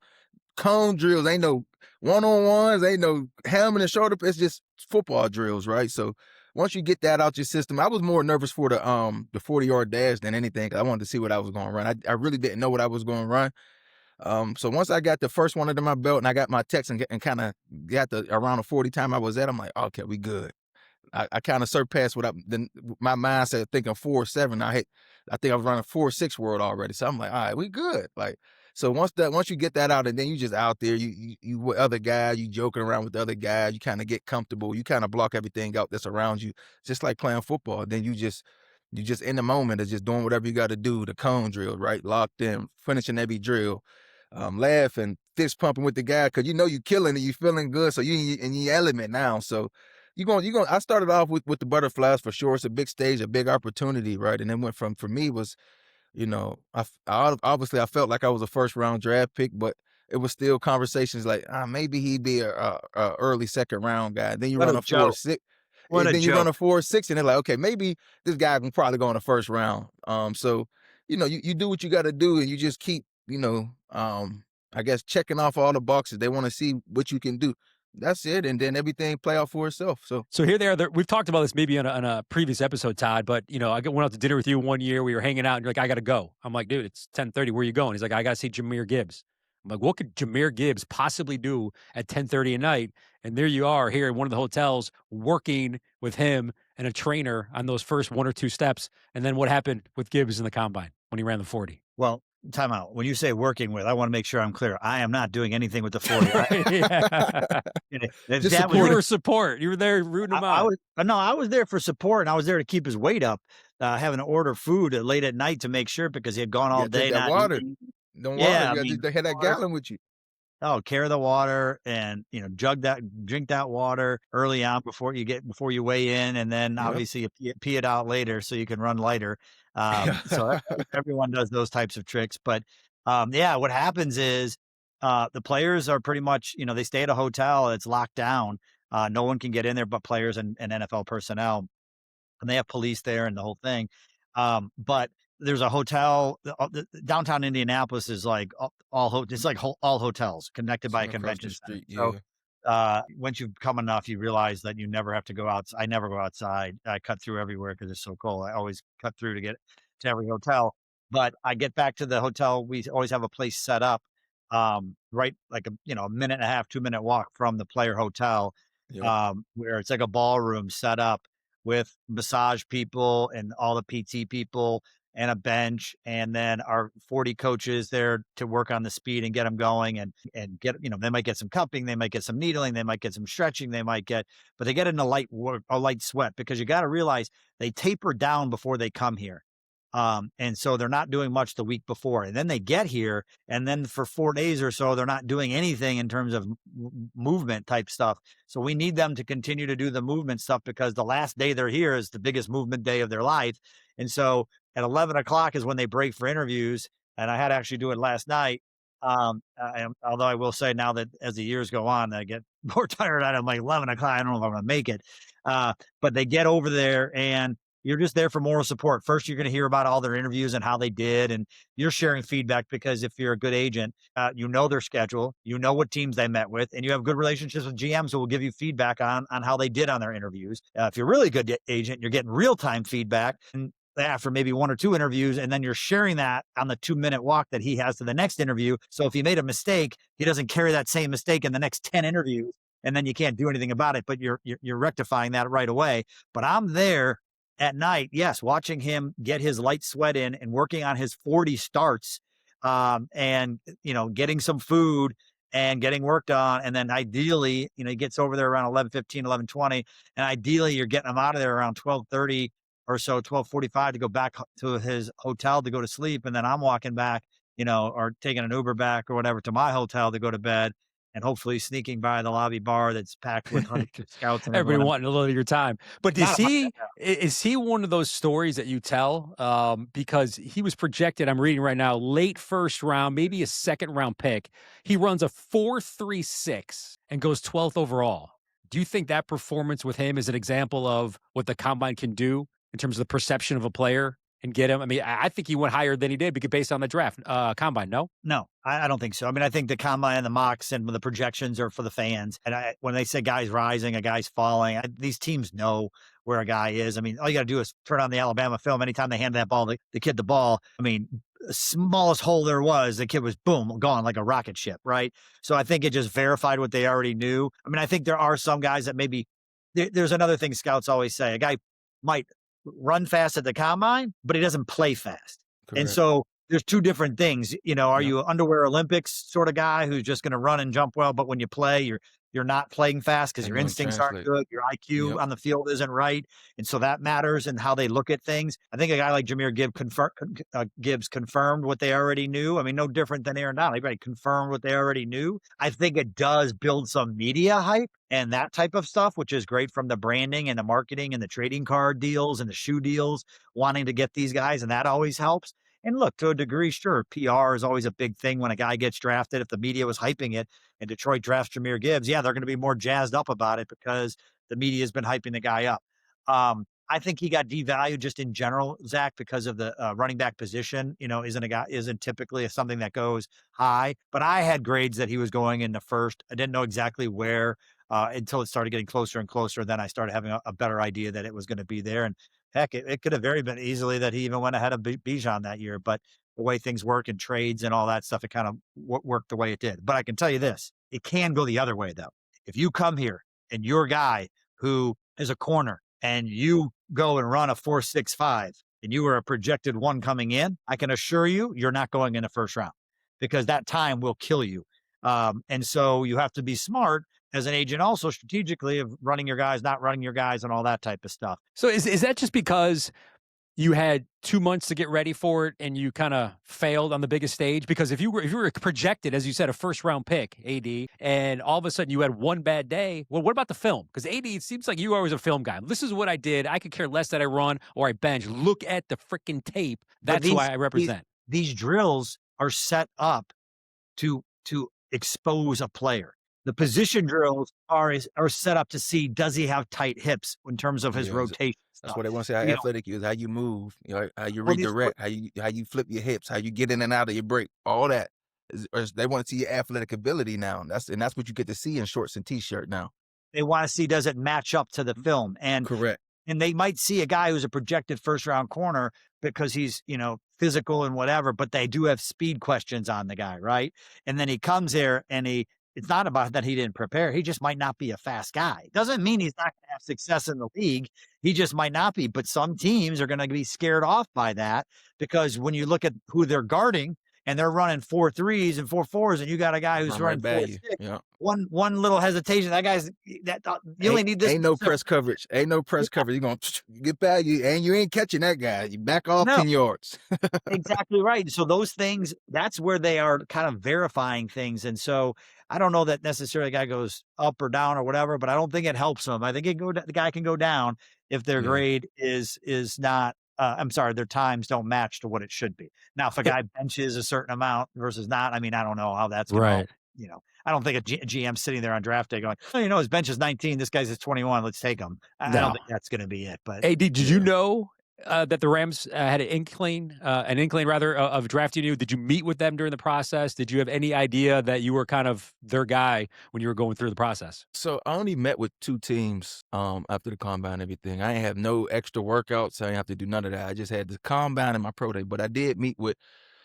cone drills. Ain't no one-on-ones, ain't no helmet and shoulder. It's just football drills, right? So once you get that out your system, I was more nervous for the 40-yard dash than anything. I wanted to see what I was going to run. I really didn't know what I was going to run. So once I got the first one under my belt and I got my text and kind of got around the 40 time I was at, I'm like, okay, we good. I kind of surpassed my mindset thinking 4.7. I think I was running 4.6 world already. So I'm like, all right, we good. Like, so once you get that out and then you just out there, you with other guys, you joking around with other guys, you kind of get comfortable, you kind of block everything out that's around you, just like playing football. Then you just in the moment of just doing whatever you got to do, the cone drill, right? Locked in, finishing every drill, laughing, fist pumping with the guy because you killing it, you feeling good, so you in your element now. So I started off with the butterflies for sure. It's a big stage, a big opportunity, right? And then went for me was, obviously I felt like I was a first round draft pick, but it was still conversations like, maybe he'd be a early second round guy. Then you What run a a joke. 4.6. What a Then you run a joke. 4.6, and they're like, okay, maybe this guy can probably go in the first round. So you do what you got to do, and you just keep, I guess checking off all the boxes. They want to see what you can do. That's it, and then everything play out for itself. So here they are. We've talked about this maybe on a previous episode, Todd. But I went out to dinner with you one year. We were hanging out, and you're like, "I got to go." I'm like, "Dude, it's 10:30. Where are you going?" He's like, "I got to see Jahmyr Gibbs." I'm like, "What could Jahmyr Gibbs possibly do at 10:30 at night?" And there you are here in one of the hotels working with him and a trainer on those first 1 or 2 steps. And then what happened with Gibbs in the combine when he ran the 40? Well, time out. When you say working with, I want to make sure I'm clear. I am not doing anything with the 40. Just you were support. You were there rooting him out. I was there for support, and I was there to keep his weight up, having to order food late at night to make sure because he had gone all day. That water. Don't water. They had that gallon with you. Oh, carry the water and, drink that water early on before you weigh in. And then obviously you pee it out later so you can run lighter. So everyone does those types of tricks. But what happens is the players are pretty much, they stay at a hotel. It's locked down. No one can get in there but players and NFL personnel. And they have police there and the whole thing. But there's a hotel. Downtown Indianapolis is like all hotels connected by a convention center. So once you've come enough, you realize that you never have to go out. I never go outside. I cut through everywhere because it's so cold. I always cut through to get to every hotel. But I get back to the hotel. We always have a place set up, right, like a minute and a half, 2-minute walk from the player hotel, where it's like a ballroom set up with massage people and all the PT people and a bench, and then our 40 coaches there to work on the speed and get them going and get, they might get some cupping, they might get some needling, they might get some stretching, but they get in a light sweat because you got to realize they taper down before they come here. And so they're not doing much the week before, and then they get here, and then for 4 days or so, they're not doing anything in terms of movement type stuff. So we need them to continue to do the movement stuff because the last day they're here is the biggest movement day of their life. And so at 11 o'clock is when they break for interviews. And I had to actually do it last night. Although I will say now that as the years go on, I get more tired out of like 11 o'clock. I don't know if I'm going to make it. But they get over there and you're just there for moral support. First, you're going to hear about all their interviews and how they did, and you're sharing feedback because if you're a good agent, you know their schedule, you know what teams they met with, and you have good relationships with GMs who will give you feedback on how they did on their interviews. If you're a really good agent, you're getting real-time feedback and after maybe 1 or 2 interviews, and then you're sharing that on the 2-minute walk that he has to the next interview. So if he made a mistake, he doesn't carry that same mistake in the next 10 interviews, and then you can't do anything about it, but you're rectifying that right away. But I'm there at night, yes, watching him get his light sweat in and working on his 40 starts, and, getting some food and getting work done. And then ideally, he gets over there around 11:15, 11:20. And ideally you're getting him out of there around 12:30 or so, 12:45 to go back to his hotel to go to sleep. And then I'm walking back, or taking an Uber back or whatever to my hotel to go to bed. And hopefully sneaking by the lobby bar that's packed with hundreds of scouts. And Everybody wanting a little of your time. But is he one of those stories that you tell? Because he was projected, I'm reading right now, late first round, maybe a second round pick. He runs a 4.36 and goes 12th overall. Do you think that performance with him is an example of what the combine can do in terms of the perception of a player? And get him. I mean, I think he went higher than he did because based on the draft combine. No, I don't think so. I mean, I think the combine and the mocks and the projections are for the fans. And when they say guys rising, a guy's falling, these teams know where a guy is. I mean, all you got to do is turn on the Alabama film. Anytime they hand that ball, the kid the ball. I mean, the smallest hole there was, the kid was boom, gone like a rocket ship, right? So I think it just verified what they already knew. I mean, I think there are some guys that maybe there's another thing scouts always say: a guy might run fast at the combine, but he doesn't play fast. Correct. And so there's 2 different things. Are you an underwear Olympics sort of guy who's just going to run and jump well, but when you play, you're not playing fast because your instincts aren't good, your IQ on the field isn't right, and so that matters in how they look at things. I think a guy like Jahmyr Gibbs confirmed what they already knew. I mean, no different than Aaron Donald. Everybody confirmed what they already knew. I think it does build some media hype and that type of stuff, which is great from the branding and the marketing and the trading card deals and the shoe deals, wanting to get these guys, and that always helps. And look, to a degree, sure, PR is always a big thing when a guy gets drafted. If the media was hyping it and Detroit drafts Jahmyr Gibbs, they're going to be more jazzed up about it because the media has been hyping the guy up. I think he got devalued just in general, Zach, because of the running back position. Isn't typically something that goes high. But I had grades that he was going in the first. I didn't know exactly where until it started getting closer and closer. Then I started having a better idea that it was going to be there. And heck, it could have very been easily that he even went ahead of Bijan that year. But the way things work in trades and all that stuff, it kind of worked the way it did. But I can tell you this, it can go the other way, though. If you come here and you're a guy who is a corner and you go and run a 4.65 and you were a projected 1 coming in, I can assure you, you're not going in the first round because that time will kill you. And so you have to be smart as an agent also strategically of running your guys, not running your guys, and all that type of stuff. So is that just because you had 2 months to get ready for it and you kind of failed on the biggest stage? Because if you were projected, as you said, a first round pick, AD, and all of a sudden you had 1 bad day, well, what about the film? Because AD, it seems like you are always a film guy. This is what I did. I could care less that I run or I bench. Look at the freaking tape. That's why I represent. These drills are set up to expose a player. The position drills are set up to see, does he have tight hips in terms of his rotation? That's what they want to say. How athletic you is, how you move, how you redirect, how you flip your hips, how you get in and out of your break. All that they want to see your athletic ability now. That's what you get to see in shorts and t-shirt now. They want to see, does it match up to the film? And correct. And they might see a guy who's a projected first round corner because he's, physical and whatever, but they do have speed questions on the guy, right? And then he comes here and he it's not about that he didn't prepare. He just might not be a fast guy. Doesn't mean he's not going to have success in the league. He just might not be. But some teams are going to be scared off by that, because when you look at who they're guarding and they're running 4.3s and 4.4s, and you got a guy who's running 4.6, yeah. one little hesitation, that guy's that you only need this. Ain't no press coverage. Ain't no press coverage. You're going to get back, and you ain't catching that guy. You back off 10 yards. Exactly right. So those things, that's where they are kind of verifying things. And so I don't know that necessarily a guy goes up or down or whatever, but I don't think it helps them. I think the guy can go down if their grade is not, I'm sorry, their times don't match to what it should be. Now, if a guy benches a certain amount versus not, I mean, I don't know how that's going to, I don't think a GM sitting there on draft day going, oh, his bench is 19. This guy's is 21. Let's take him. I don't think that's going to be it. But hey, did you know that the Rams had an inkling of drafting you? Did you meet with them during the process? Did you have any idea that you were kind of their guy when you were going through the process? So I only met with 2 teams after the combine and everything. I didn't have no extra workouts. I didn't have to do none of that. I just had the combine and my pro day. But I did meet with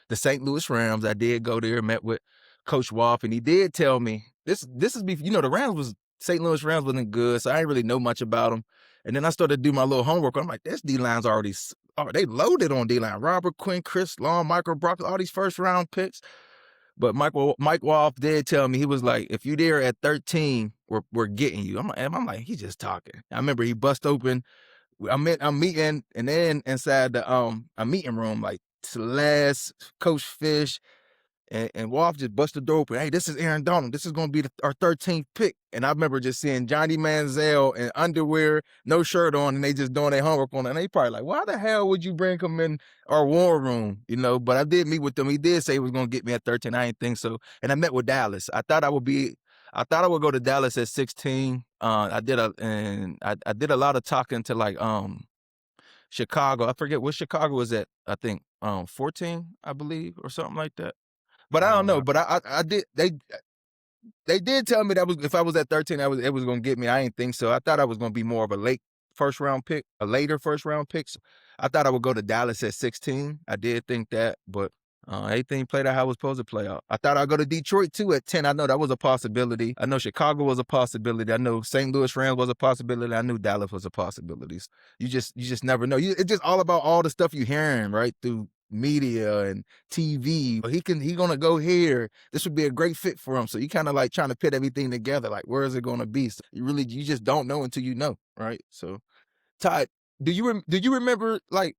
the St. Louis Rams. I did go there, met with Coach Wolf, and he did tell me this is before, the Rams St. Louis Rams wasn't good, so I didn't really know much about them. And then I started to do my little homework. I'm like, this D-line's already, they loaded on D-line. Robert Quinn, Chris Long, Michael Brock, all these first-round picks. But Mike Wolf did tell me, he was like, if you there at 13, we're getting you. I'm like, he's just talking. I remember he bust open. I'm meeting, and then inside the a meeting room, like Celeste, Coach Fish, and Wolf just bust the door open. Hey, this is Aaron Donald. This is going to be our 13th pick. And I remember just seeing Johnny Manziel in underwear, no shirt on, and they just doing their homework on it. And they probably like, why the hell would you bring him in our war room? But I did meet with them. He did say he was going to get me at 13. I didn't think so. And I met with Dallas. I thought I would go to Dallas at 16. I did a lot of talking to like Chicago. I forget what Chicago was at. I think 14, I believe, or something like that. But I don't know. But I did. They did tell me that if I was at 13, it was going to get me. I didn't think so. I thought I was going to be more of a later first round pick. So I thought I would go to Dallas at 16. I did think that, but everything played out how it was supposed to play out. I thought I'd go to Detroit too at 10. I know that was a possibility. I know Chicago was a possibility. I know St. Louis Rams was a possibility. I knew Dallas was a possibility. You just never know. It's just all about all the stuff you're hearing, right, through media and TV. He gonna go here. This would be a great fit for him. So you kind of like trying to put everything together. Like, where is it gonna be? So you just don't know until you know, right? So, Todd, do you remember, like,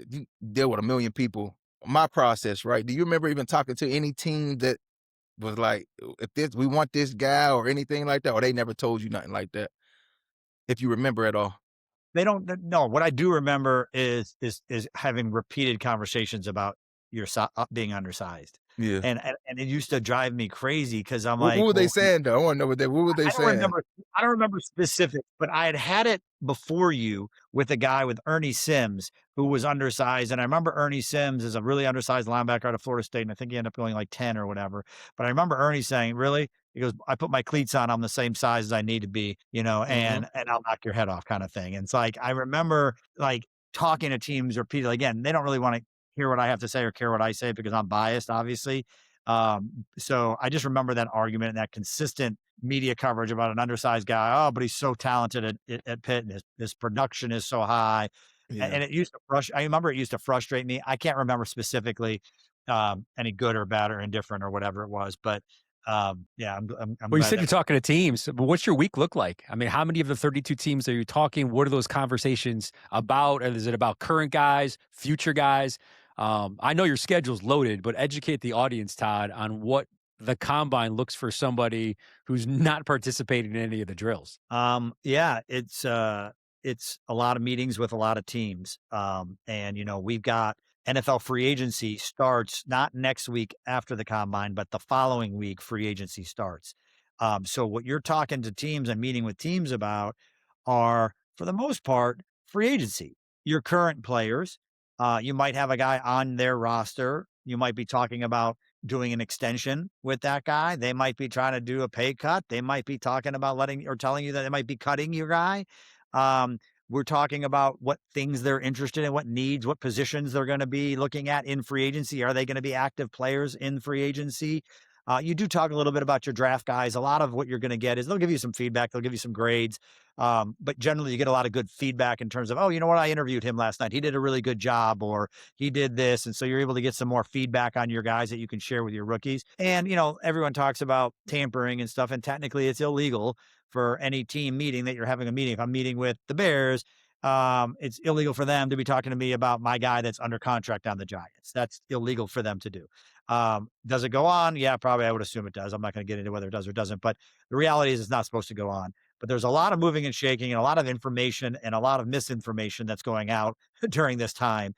you deal with a million people? My process, right? Do you remember even talking to any team that was like, if we want this guy or anything like that, or they never told you nothing like that? If you remember at all. They don't know. What I do remember is having repeated conversations about your being undersized. Yeah. And it used to drive me crazy because I'm What like, were they saying though? I want to know what were they saying? I don't remember specifics, but I had it before you with a guy with Ernie Sims who was undersized. And I remember Ernie Sims is a really undersized linebacker out of Florida State. And I think he ended up going like 10 or whatever. But I remember Ernie saying, really? He goes, I put my cleats on. I'm the same size as I need to be, and I'll knock your head off kind of thing. And it's like, I remember like talking to teams repeatedly. Again, they don't really want to hear what I have to say or care what I say because I'm biased, obviously. So I just remember that argument and that consistent media coverage about an undersized guy. Oh, but he's so talented at Pitt and his production is so high. Yeah. And it used to I remember it used to frustrate me. I can't remember specifically any good or bad or indifferent or whatever it was, but I'm well, you said you're talking to teams, but what's your week look like? I mean, how many of the 32 teams are you talking? What are those conversations about? Is it about current guys, future guys? I know your schedule's loaded, but educate the audience, Todd, on what the combine looks for somebody who's not participating in any of the drills. It's a lot of meetings with a lot of teams. And we've got NFL free agency starts not next week after the combine, but the following week free agency starts. So what you're talking to teams and meeting with teams about are, for the most part, free agency. Your current players, you might have a guy on their roster. You might be talking about doing an extension with that guy. They might be trying to do a pay cut. They might be talking about telling you that they might be cutting your guy. We're talking about what things they're interested in, what needs, what positions they're going to be looking at in free agency. Are they going to be active players in free agency? You do talk a little bit about your draft guys. A lot of what you're going to get is they'll give you some feedback, they'll give you some grades, but generally you get a lot of good feedback in terms of, oh, you know what, I interviewed him last night. He did a really good job, or he did this, and so you're able to get some more feedback on your guys that you can share with your rookies. And everyone talks about tampering and stuff, and technically it's illegal for any team meeting that you're having a meeting. If I'm meeting with the Bears, it's illegal for them to be talking to me about my guy that's under contract on the Giants. That's illegal for them to do. Does it go on? Yeah, probably. I would assume it does. I'm not going to get into whether it does or doesn't, but the reality is it's not supposed to go on. But there's a lot of moving and shaking and a lot of information and a lot of misinformation that's going out during this time.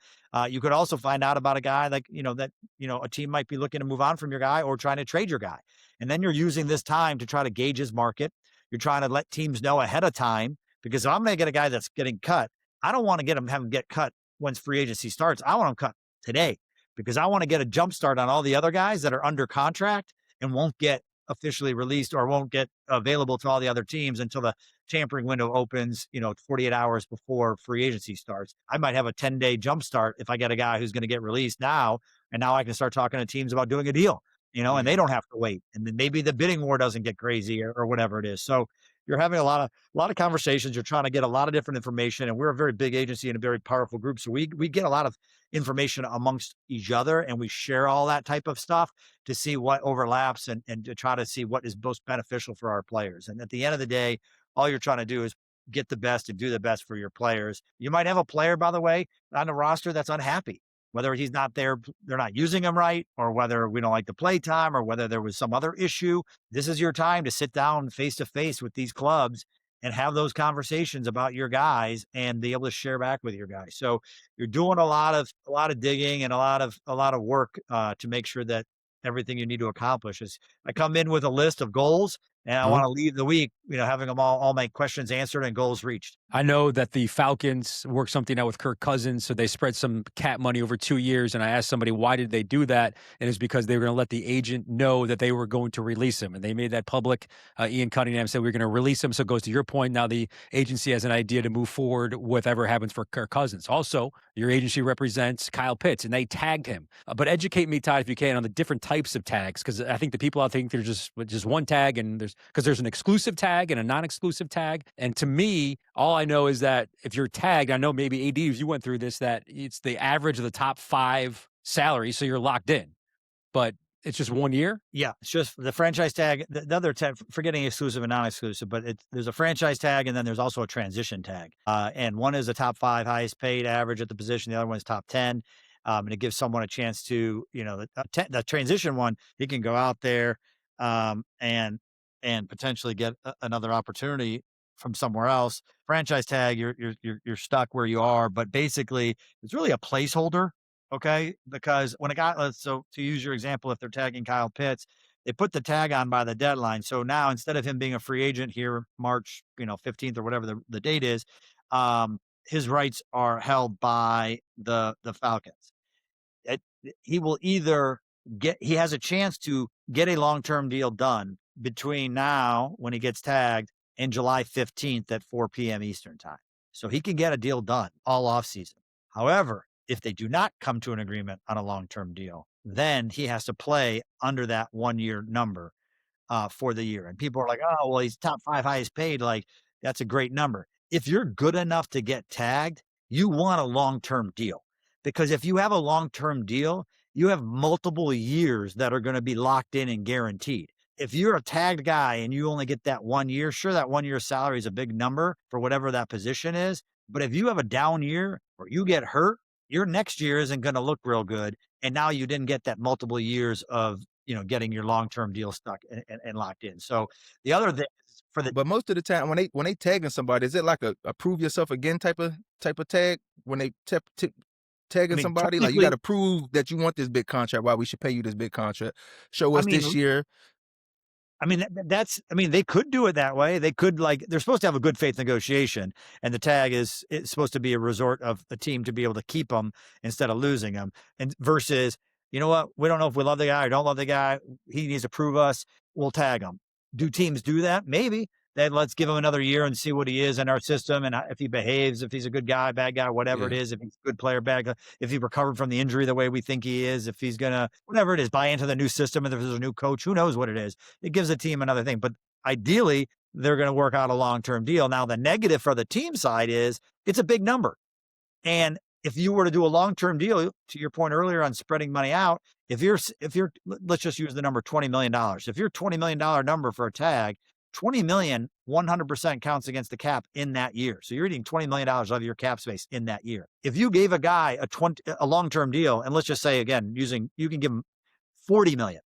You could also find out about a guy like, a team might be looking to move on from your guy or trying to trade your guy. And then you're using this time to try to gauge his market. You're trying to let teams know ahead of time, because if I'm going to get a guy that's getting cut, I don't want to have him get cut once free agency starts. I want him cut today, because I want to get a jump start on all the other guys that are under contract and won't get officially released or won't get available to all the other teams until the tampering window opens, 48 hours before free agency starts. I might have a 10-day jump start if I get a guy who's going to get released now, and now I can start talking to teams about doing a deal, and they don't have to wait. And then maybe the bidding war doesn't get crazy or whatever it is. So you're having a lot of conversations. You're trying to get a lot of different information, and we're a very big agency and a very powerful group. So we get a lot of information amongst each other, and we share all that type of stuff to see what overlaps and to try to see what is most beneficial for our players. And at the end of the day, all you're trying to do is get the best and do the best for your players. You might have a player, by the way, on the roster that's unhappy, whether he's not there, they're not using him right, or whether we don't like the play time, or whether there was some other issue. This is your time to sit down face to face with these clubs and have those conversations about your guys and be able to share back with your guys. So you're doing a lot of digging and a lot of work to make sure that everything you need to accomplish is. I come in with a list of goals, and I want to leave the week, having them all my questions answered and goals reached. I know that the Falcons worked something out with Kirk Cousins, so they spread some cap money over 2 years, and I asked somebody, why did they do that? And it's because they were going to let the agent know that they were going to release him, and they made that public. Ian Cunningham said, we're going to release him, so it goes to your point. Now the agency has an idea to move forward with whatever happens for Kirk Cousins. Also, your agency represents Kyle Pitts, and they tagged him. But educate me, Todd, if you can, on the different types of tags, because I think the people out think there's just one tag, and there's an exclusive tag and a non-exclusive tag. And to me, all I know is that if you're tagged, I know maybe AD, if you went through this, that it's the average of the top 5 salaries, so you're locked in. But it's just 1 year? Yeah, it's just the franchise tag. The other tag, forgetting exclusive and non-exclusive, but there's a franchise tag, and then there's also a transition tag. And one is the top 5 highest paid average at the position. The other one is top 10. And it gives someone a chance to, the transition one, he can go out there and potentially get another opportunity from somewhere else. Franchise tag, you're stuck where you are, but basically it's really a placeholder. Okay. Because when a guy, so to use your example, if they're tagging Kyle Pitts, they put the tag on by the deadline. So now instead of him being a free agent here, March, 15th or whatever the date is, his rights are held by the Falcons. He will either he has a chance to get a long-term deal done between now when he gets tagged and July 15th at 4 p.m. Eastern time. So he can get a deal done all offseason. However, if they do not come to an agreement on a long-term deal, then he has to play under that 1-year number for the year. And people are like, oh, well, he's top 5 highest paid. Like, that's a great number. If you're good enough to get tagged, you want a long-term deal. Because if you have a long-term deal, you have multiple years that are going to be locked in and guaranteed. If you're a tagged guy and you only get that 1 year, sure, that 1 year salary is a big number for whatever that position is. But if you have a down year or you get hurt, your next year isn't going to look real good. And now you didn't get that multiple years of, getting your long-term deal stuck and locked in. So the other thing but most of the time when they tagging somebody, is it like a prove yourself again type of tag when they tagging somebody? Like, you got to prove that you want this big contract. Why we should pay you this big contract? Show us this year. They could do it that way. They could, they're supposed to have a good faith negotiation, and the tag it's supposed to be a resort of the team to be able to keep them instead of losing them. And versus, you know what? We don't know if we love the guy or don't love the guy. He needs to prove us. We'll tag him. Do teams do that? Maybe. then let's give him another year and see what he is in our system. And if he behaves, if he's a good guy, bad guy, whatever it Yeah. is, if he's a good player, bad guy, if he recovered from the injury the way we think he is, if he's going to, whatever it is, buy into the new system, and if there's a new coach, who knows what it is. It gives the team another thing. But ideally, they're going to work out a long-term deal. Now, the negative for the team side is it's a big number. And if you were to do a long-term deal, to your point earlier on spreading money out, if you're, let's just use the number $20 million. If you're $20 million number for a tag, 20 million, 100% counts against the cap in that year. So you're eating $20 million out of your cap space in that year. If you gave a guy a long-term deal, and let's just say again, you can give him 40 million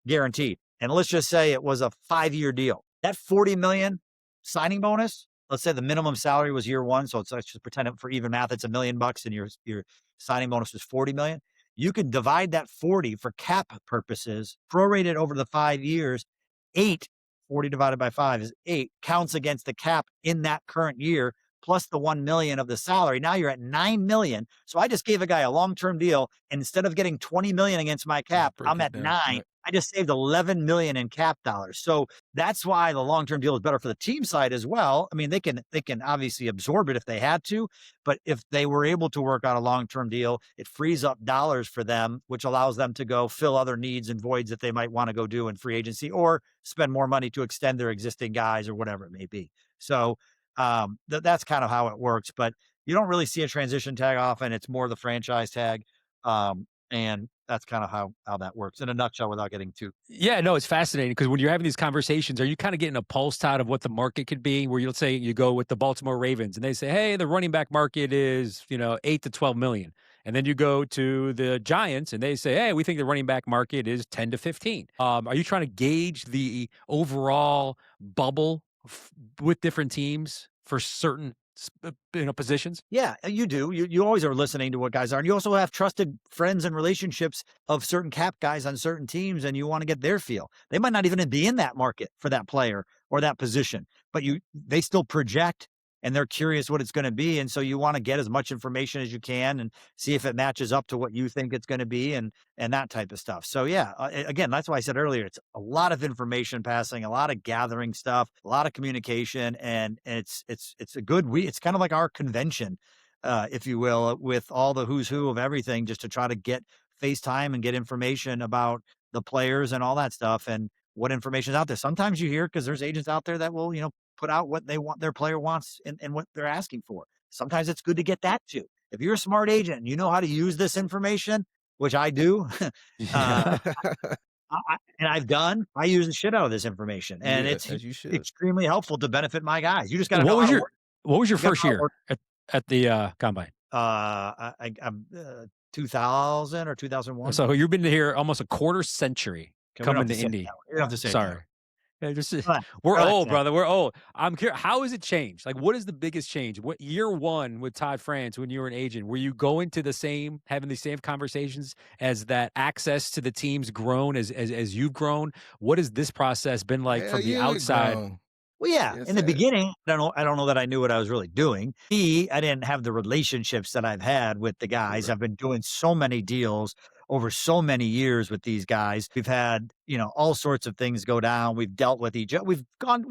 guaranteed. And let's just say it was a 5-year deal. That 40 million signing bonus, let's say the minimum salary was year one. So let's just pretend for even math, it's $1 million and your signing bonus was 40 million. You could divide that 40 for cap purposes, prorate it over the 5 years. 40 divided by 5 is 8, counts against the cap in that current year, plus the 1 million of the salary. Now you're at 9 million. So I just gave a guy a long-term deal. And instead of getting 20 million against my cap, I'm at 9. Right. I just saved 11 million in cap dollars. So that's why the long-term deal is better for the team side as well. I mean, they can obviously absorb it if they had to, but if they were able to work out a long-term deal, it frees up dollars for them, which allows them to go fill other needs and voids that they might want to go do in free agency or spend more money to extend their existing guys or whatever it may be. So that's kind of how it works, but you don't really see a transition tag often. It's more the franchise tag. And that's kind of how that works in a nutshell without getting too. Yeah, no, it's fascinating because when you're having these conversations, are you kind of getting a pulse, Todd, of what the market could be? Where you'll say you go with the Baltimore Ravens and they say, hey, the running back market is, 8 to 12 million. And then you go to the Giants and they say, hey, we think the running back market is 10 to 15. Are you trying to gauge the overall bubble with different teams for certain positions? Yeah, you do. You always are listening to what guys are. And you also have trusted friends and relationships of certain cap guys on certain teams, and you want to get their feel. They might not even be in that market for that player or that position, but they still project and they're curious what it's going to be. And so you want to get as much information as you can and see if it matches up to what you think it's going to be and that type of stuff. So yeah, again, that's why I said earlier, it's a lot of information passing, a lot of gathering stuff, a lot of communication, and it's a good it's kind of like our convention, if you will, with all the who's who of everything, just to try to get FaceTime and get information about the players and all that stuff and what information is out there. Sometimes you hear, because there's agents out there that will, put out what they want, their player wants and what they're asking for. Sometimes it's good to get that too. If you're a smart agent and you know how to use this information, which I do, and I use the shit out of this information, and it's extremely helpful to benefit my guys. You just got to know how to work. What was your first year at the combine? I'm 2000 or 2001. So you've been here almost a quarter century coming to Indy. You don't have to say sorry. That. Yeah, we're old, brother. We're old. I'm curious. How has it changed? Like, what is the biggest change? What year one with Todd France when you were an agent? Were you going to having the same conversations as that access to the team's grown as you've grown? What has this process been like from the outside? Well, yeah. In the beginning, I don't know that I knew what I was really doing. I didn't have the relationships that I've had with the guys. Right. I've been doing so many deals over so many years with these guys. We've had, all sorts of things go down. We've dealt with each other. We've done,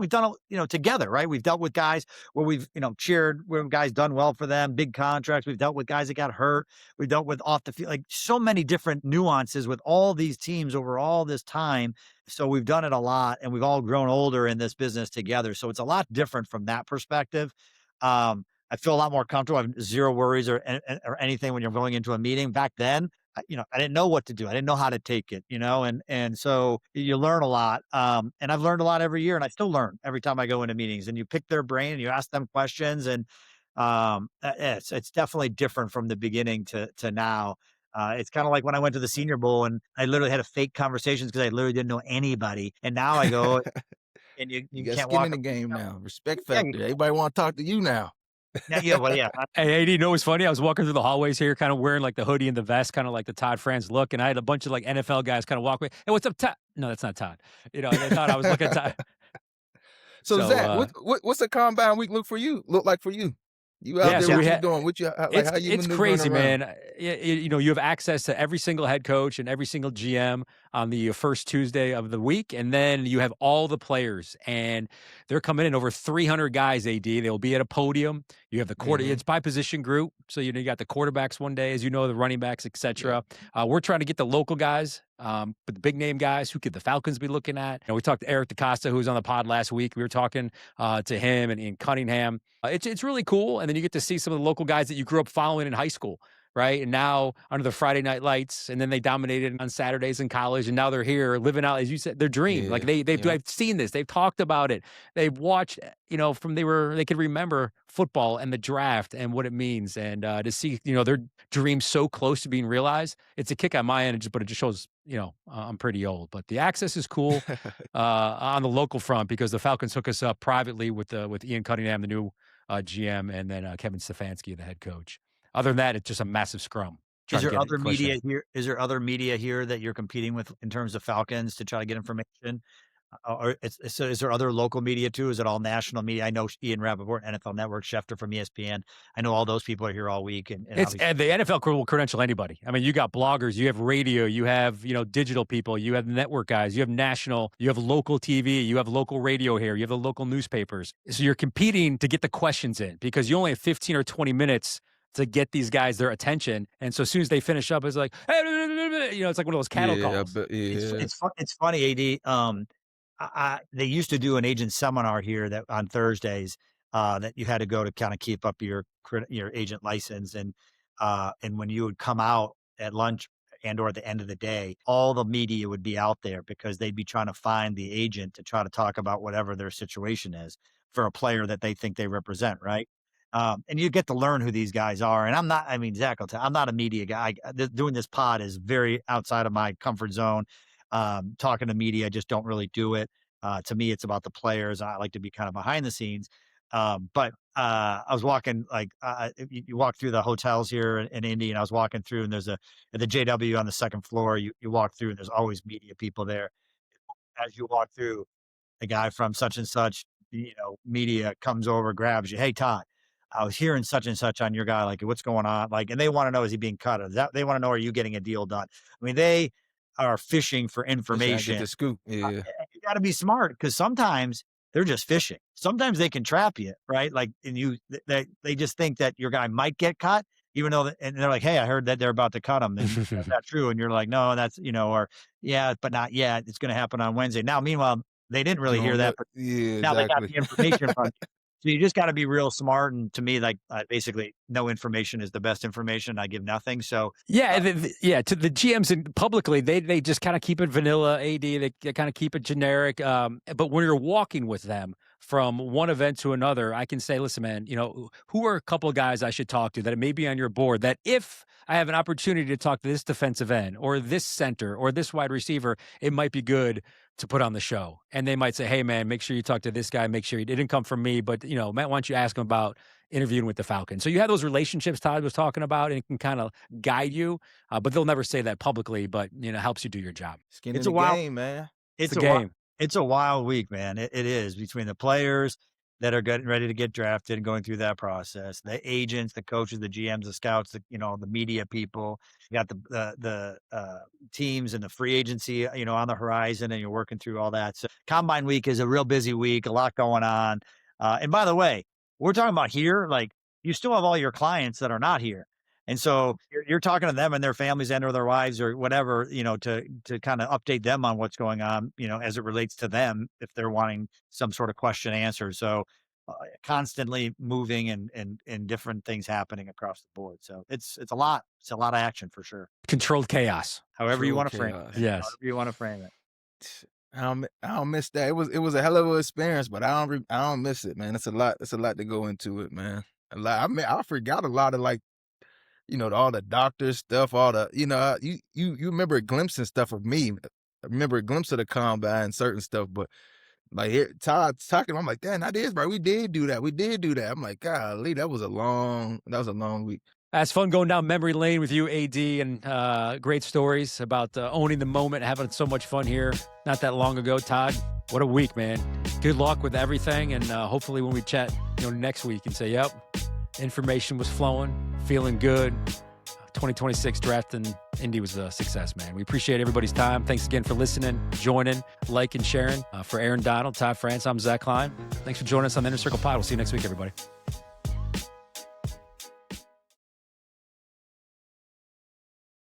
together, right? We've dealt with guys where we've, cheered, where guys done well for them, big contracts. We've dealt with guys that got hurt. We've dealt with off the field, like so many different nuances with all these teams over all this time. So we've done it a lot, and we've all grown older in this business together. So it's a lot different from that perspective. I feel a lot more comfortable. I have zero worries or anything when you're going into a meeting. Back then, I didn't know what to do. I didn't know how to take it, and so you learn a lot. And I've learned a lot every year, and I still learn every time I go into meetings. And you pick their brain and you ask them questions, and it's definitely different from the beginning to now. It's kind of like when I went to the Senior Bowl and I literally had to fake conversations because I literally didn't know anybody. And now I go and you got can't skin walk in the game now. Respect factor. Everybody want to talk to you now. Yeah. Hey, AD, what's funny? I was walking through the hallways here, kind of wearing like the hoodie and the vest, kind of like the Todd France look, and I had a bunch of like NFL guys kind of walk away. Hey, what's up, Todd? No, that's not Todd. They thought I was looking at Todd. So Zach, what's the combine week look like for you? You out Yeah, there? so What we you had doing? What you like? How you it's maneuvering crazy, around? man. You know, you have access to every single head coach and every single GM on the first Tuesday of the week, and then you have all the players, and they're coming in over 300 guys. AD, they'll be at a podium. You have the quarter. Mm-hmm. It's by position group, so you know you got the quarterbacks one day, as you know, the running backs, Yeah. etc. We're trying to get the local guys, but the big name guys. Who could the Falcons be looking at? You know, we talked to Eric DeCosta, who was on the pod last week. We were talking to him and Cunningham. It's really cool, and then you get to see some of the local guys that you grew up following in high school, right? And now under the Friday night lights, and then they dominated on Saturdays in college, and now they're here living out, as you said, their dream. Like Yeah. I've seen this, they've talked about it, they've watched, you know, they could remember football and the draft and what it means, and to see, you know, their dreams so close to being realized, it's a kick on my end, but it just shows, you know, I'm pretty old, but the access is cool on the local front because the Falcons hook us up privately with Ian Cunningham, the new GM, and then Kevin Stefanski, the head coach. Other than that, it's just a massive scrum. Is there other media here? Is there other media here that you're competing with in terms of Falcons to try to get information? So is there other local media too? Is it all national media? I know Ian Rappaport, NFL Network, Schefter from ESPN. I know all those people are here all week. And the NFL will credential anybody. I mean, you got bloggers, you have radio, you have, you know, digital people, you have network guys, you have national, you have local TV, you have local radio here, you have the local newspapers. So you're competing to get the questions in because you only have 15 or 20 minutes to get these guys their attention. And so as soon as they finish up, it's like, hey, you know, it's like one of those cattle calls. It's funny, AD. They used to do an agent seminar here that on Thursdays that you had to go to kind of keep up your agent license, and when you would come out at lunch and or at the end of the day, all the media would be out there because they'd be trying to find the agent to try to talk about whatever their situation is for a player that they think they represent, right? And you get to learn who these guys are. And Zach will tell, I'm not a media guy. Doing this pod is very outside of my comfort zone. Talking to media, I just don't really do it. To me, it's about the players. I like to be kind of behind the scenes. But I was walking, you walk through the hotels here in Indy, and I was walking through, and there's at the JW on the second floor, you walk through, and there's always media people there. As you walk through, the guy from such and such, you know, media comes over, grabs you. Hey, Todd, I was hearing such and such on your guy. Like, what's going on? Like, and they want to know, is he being cut? They want to know, are you getting a deal done? I mean, they are fishing for information. Get the scoop. Yeah. You got to be smart because sometimes they're just fishing. Sometimes they can trap you, right? Like, and they just think that your guy might get cut, even though, and they're like, hey, I heard that they're about to cut him. And that's not true. And you're like, no, that's, you know, or yeah, but not yet. It's going to happen on Wednesday. Now, meanwhile, they didn't really hear that, but now they got the information from you. So you just got to be real smart. And to me, like basically no information is the best information. I give nothing. So to the GMs and publicly, they just kind of keep it vanilla. AD, they kind of keep it generic. But when you're walking with them from one event to another, I can say, listen, man, you know, who are a couple of guys I should talk to that may be on your board that if I have an opportunity to talk to this defensive end or this center or this wide receiver, it might be good to put on the show. And they might say, hey, man, make sure you talk to this guy. Make sure it didn't come from me. But, you know, Matt, why don't you ask him about interviewing with the Falcons? So you have those relationships Todd was talking about, and it can kind of guide you. But they'll never say that publicly, but, you know, helps you do your job. It's a game, man. It's a game. It's a wild week, man. It is, between the players that are getting ready to get drafted and going through that process, the agents, the coaches, the GMs, the scouts, the media people. You got the teams and the free agency, you know, on the horizon, and you're working through all that. So Combine week is a real busy week, a lot going on. And by the way, we're talking about here, like you still have all your clients that are not here. And so you're talking to them and their families and or their wives or whatever, you know, to kind of update them on what's going on, you know, as it relates to them, if they're wanting some sort of question answered. So constantly moving and different things happening across the board. So it's a lot. It's a lot of action for sure. Controlled chaos. However you want to frame it. Yes. However you want to frame it. I don't miss that. It was a hell of an experience, but I don't miss it, man. It's a lot to go into it, man. A lot. I mean, I forgot a lot of, like, you know, all the doctor stuff, all the, you know, you remember a glimpse and stuff of me. I remember a glimpse of the combine and certain stuff, but like here, Todd's talking, I'm like, damn, that is right. We did do that. I'm like, golly, that was a long week. It's fun going down memory lane with you, AD, and great stories about owning the moment, having so much fun here not that long ago. Todd, what a week, man. Good luck with everything, and hopefully when we chat, you know, next week and say, yep, Information was flowing, feeling good. 2026 draft in Indy was a success, man. We appreciate everybody's time. Thanks again for listening, joining, liking, sharing. For Aaron Donald, Todd France, I'm Zach Klein. Thanks for joining us on the Inner Circle Pod. We'll see you next week, everybody.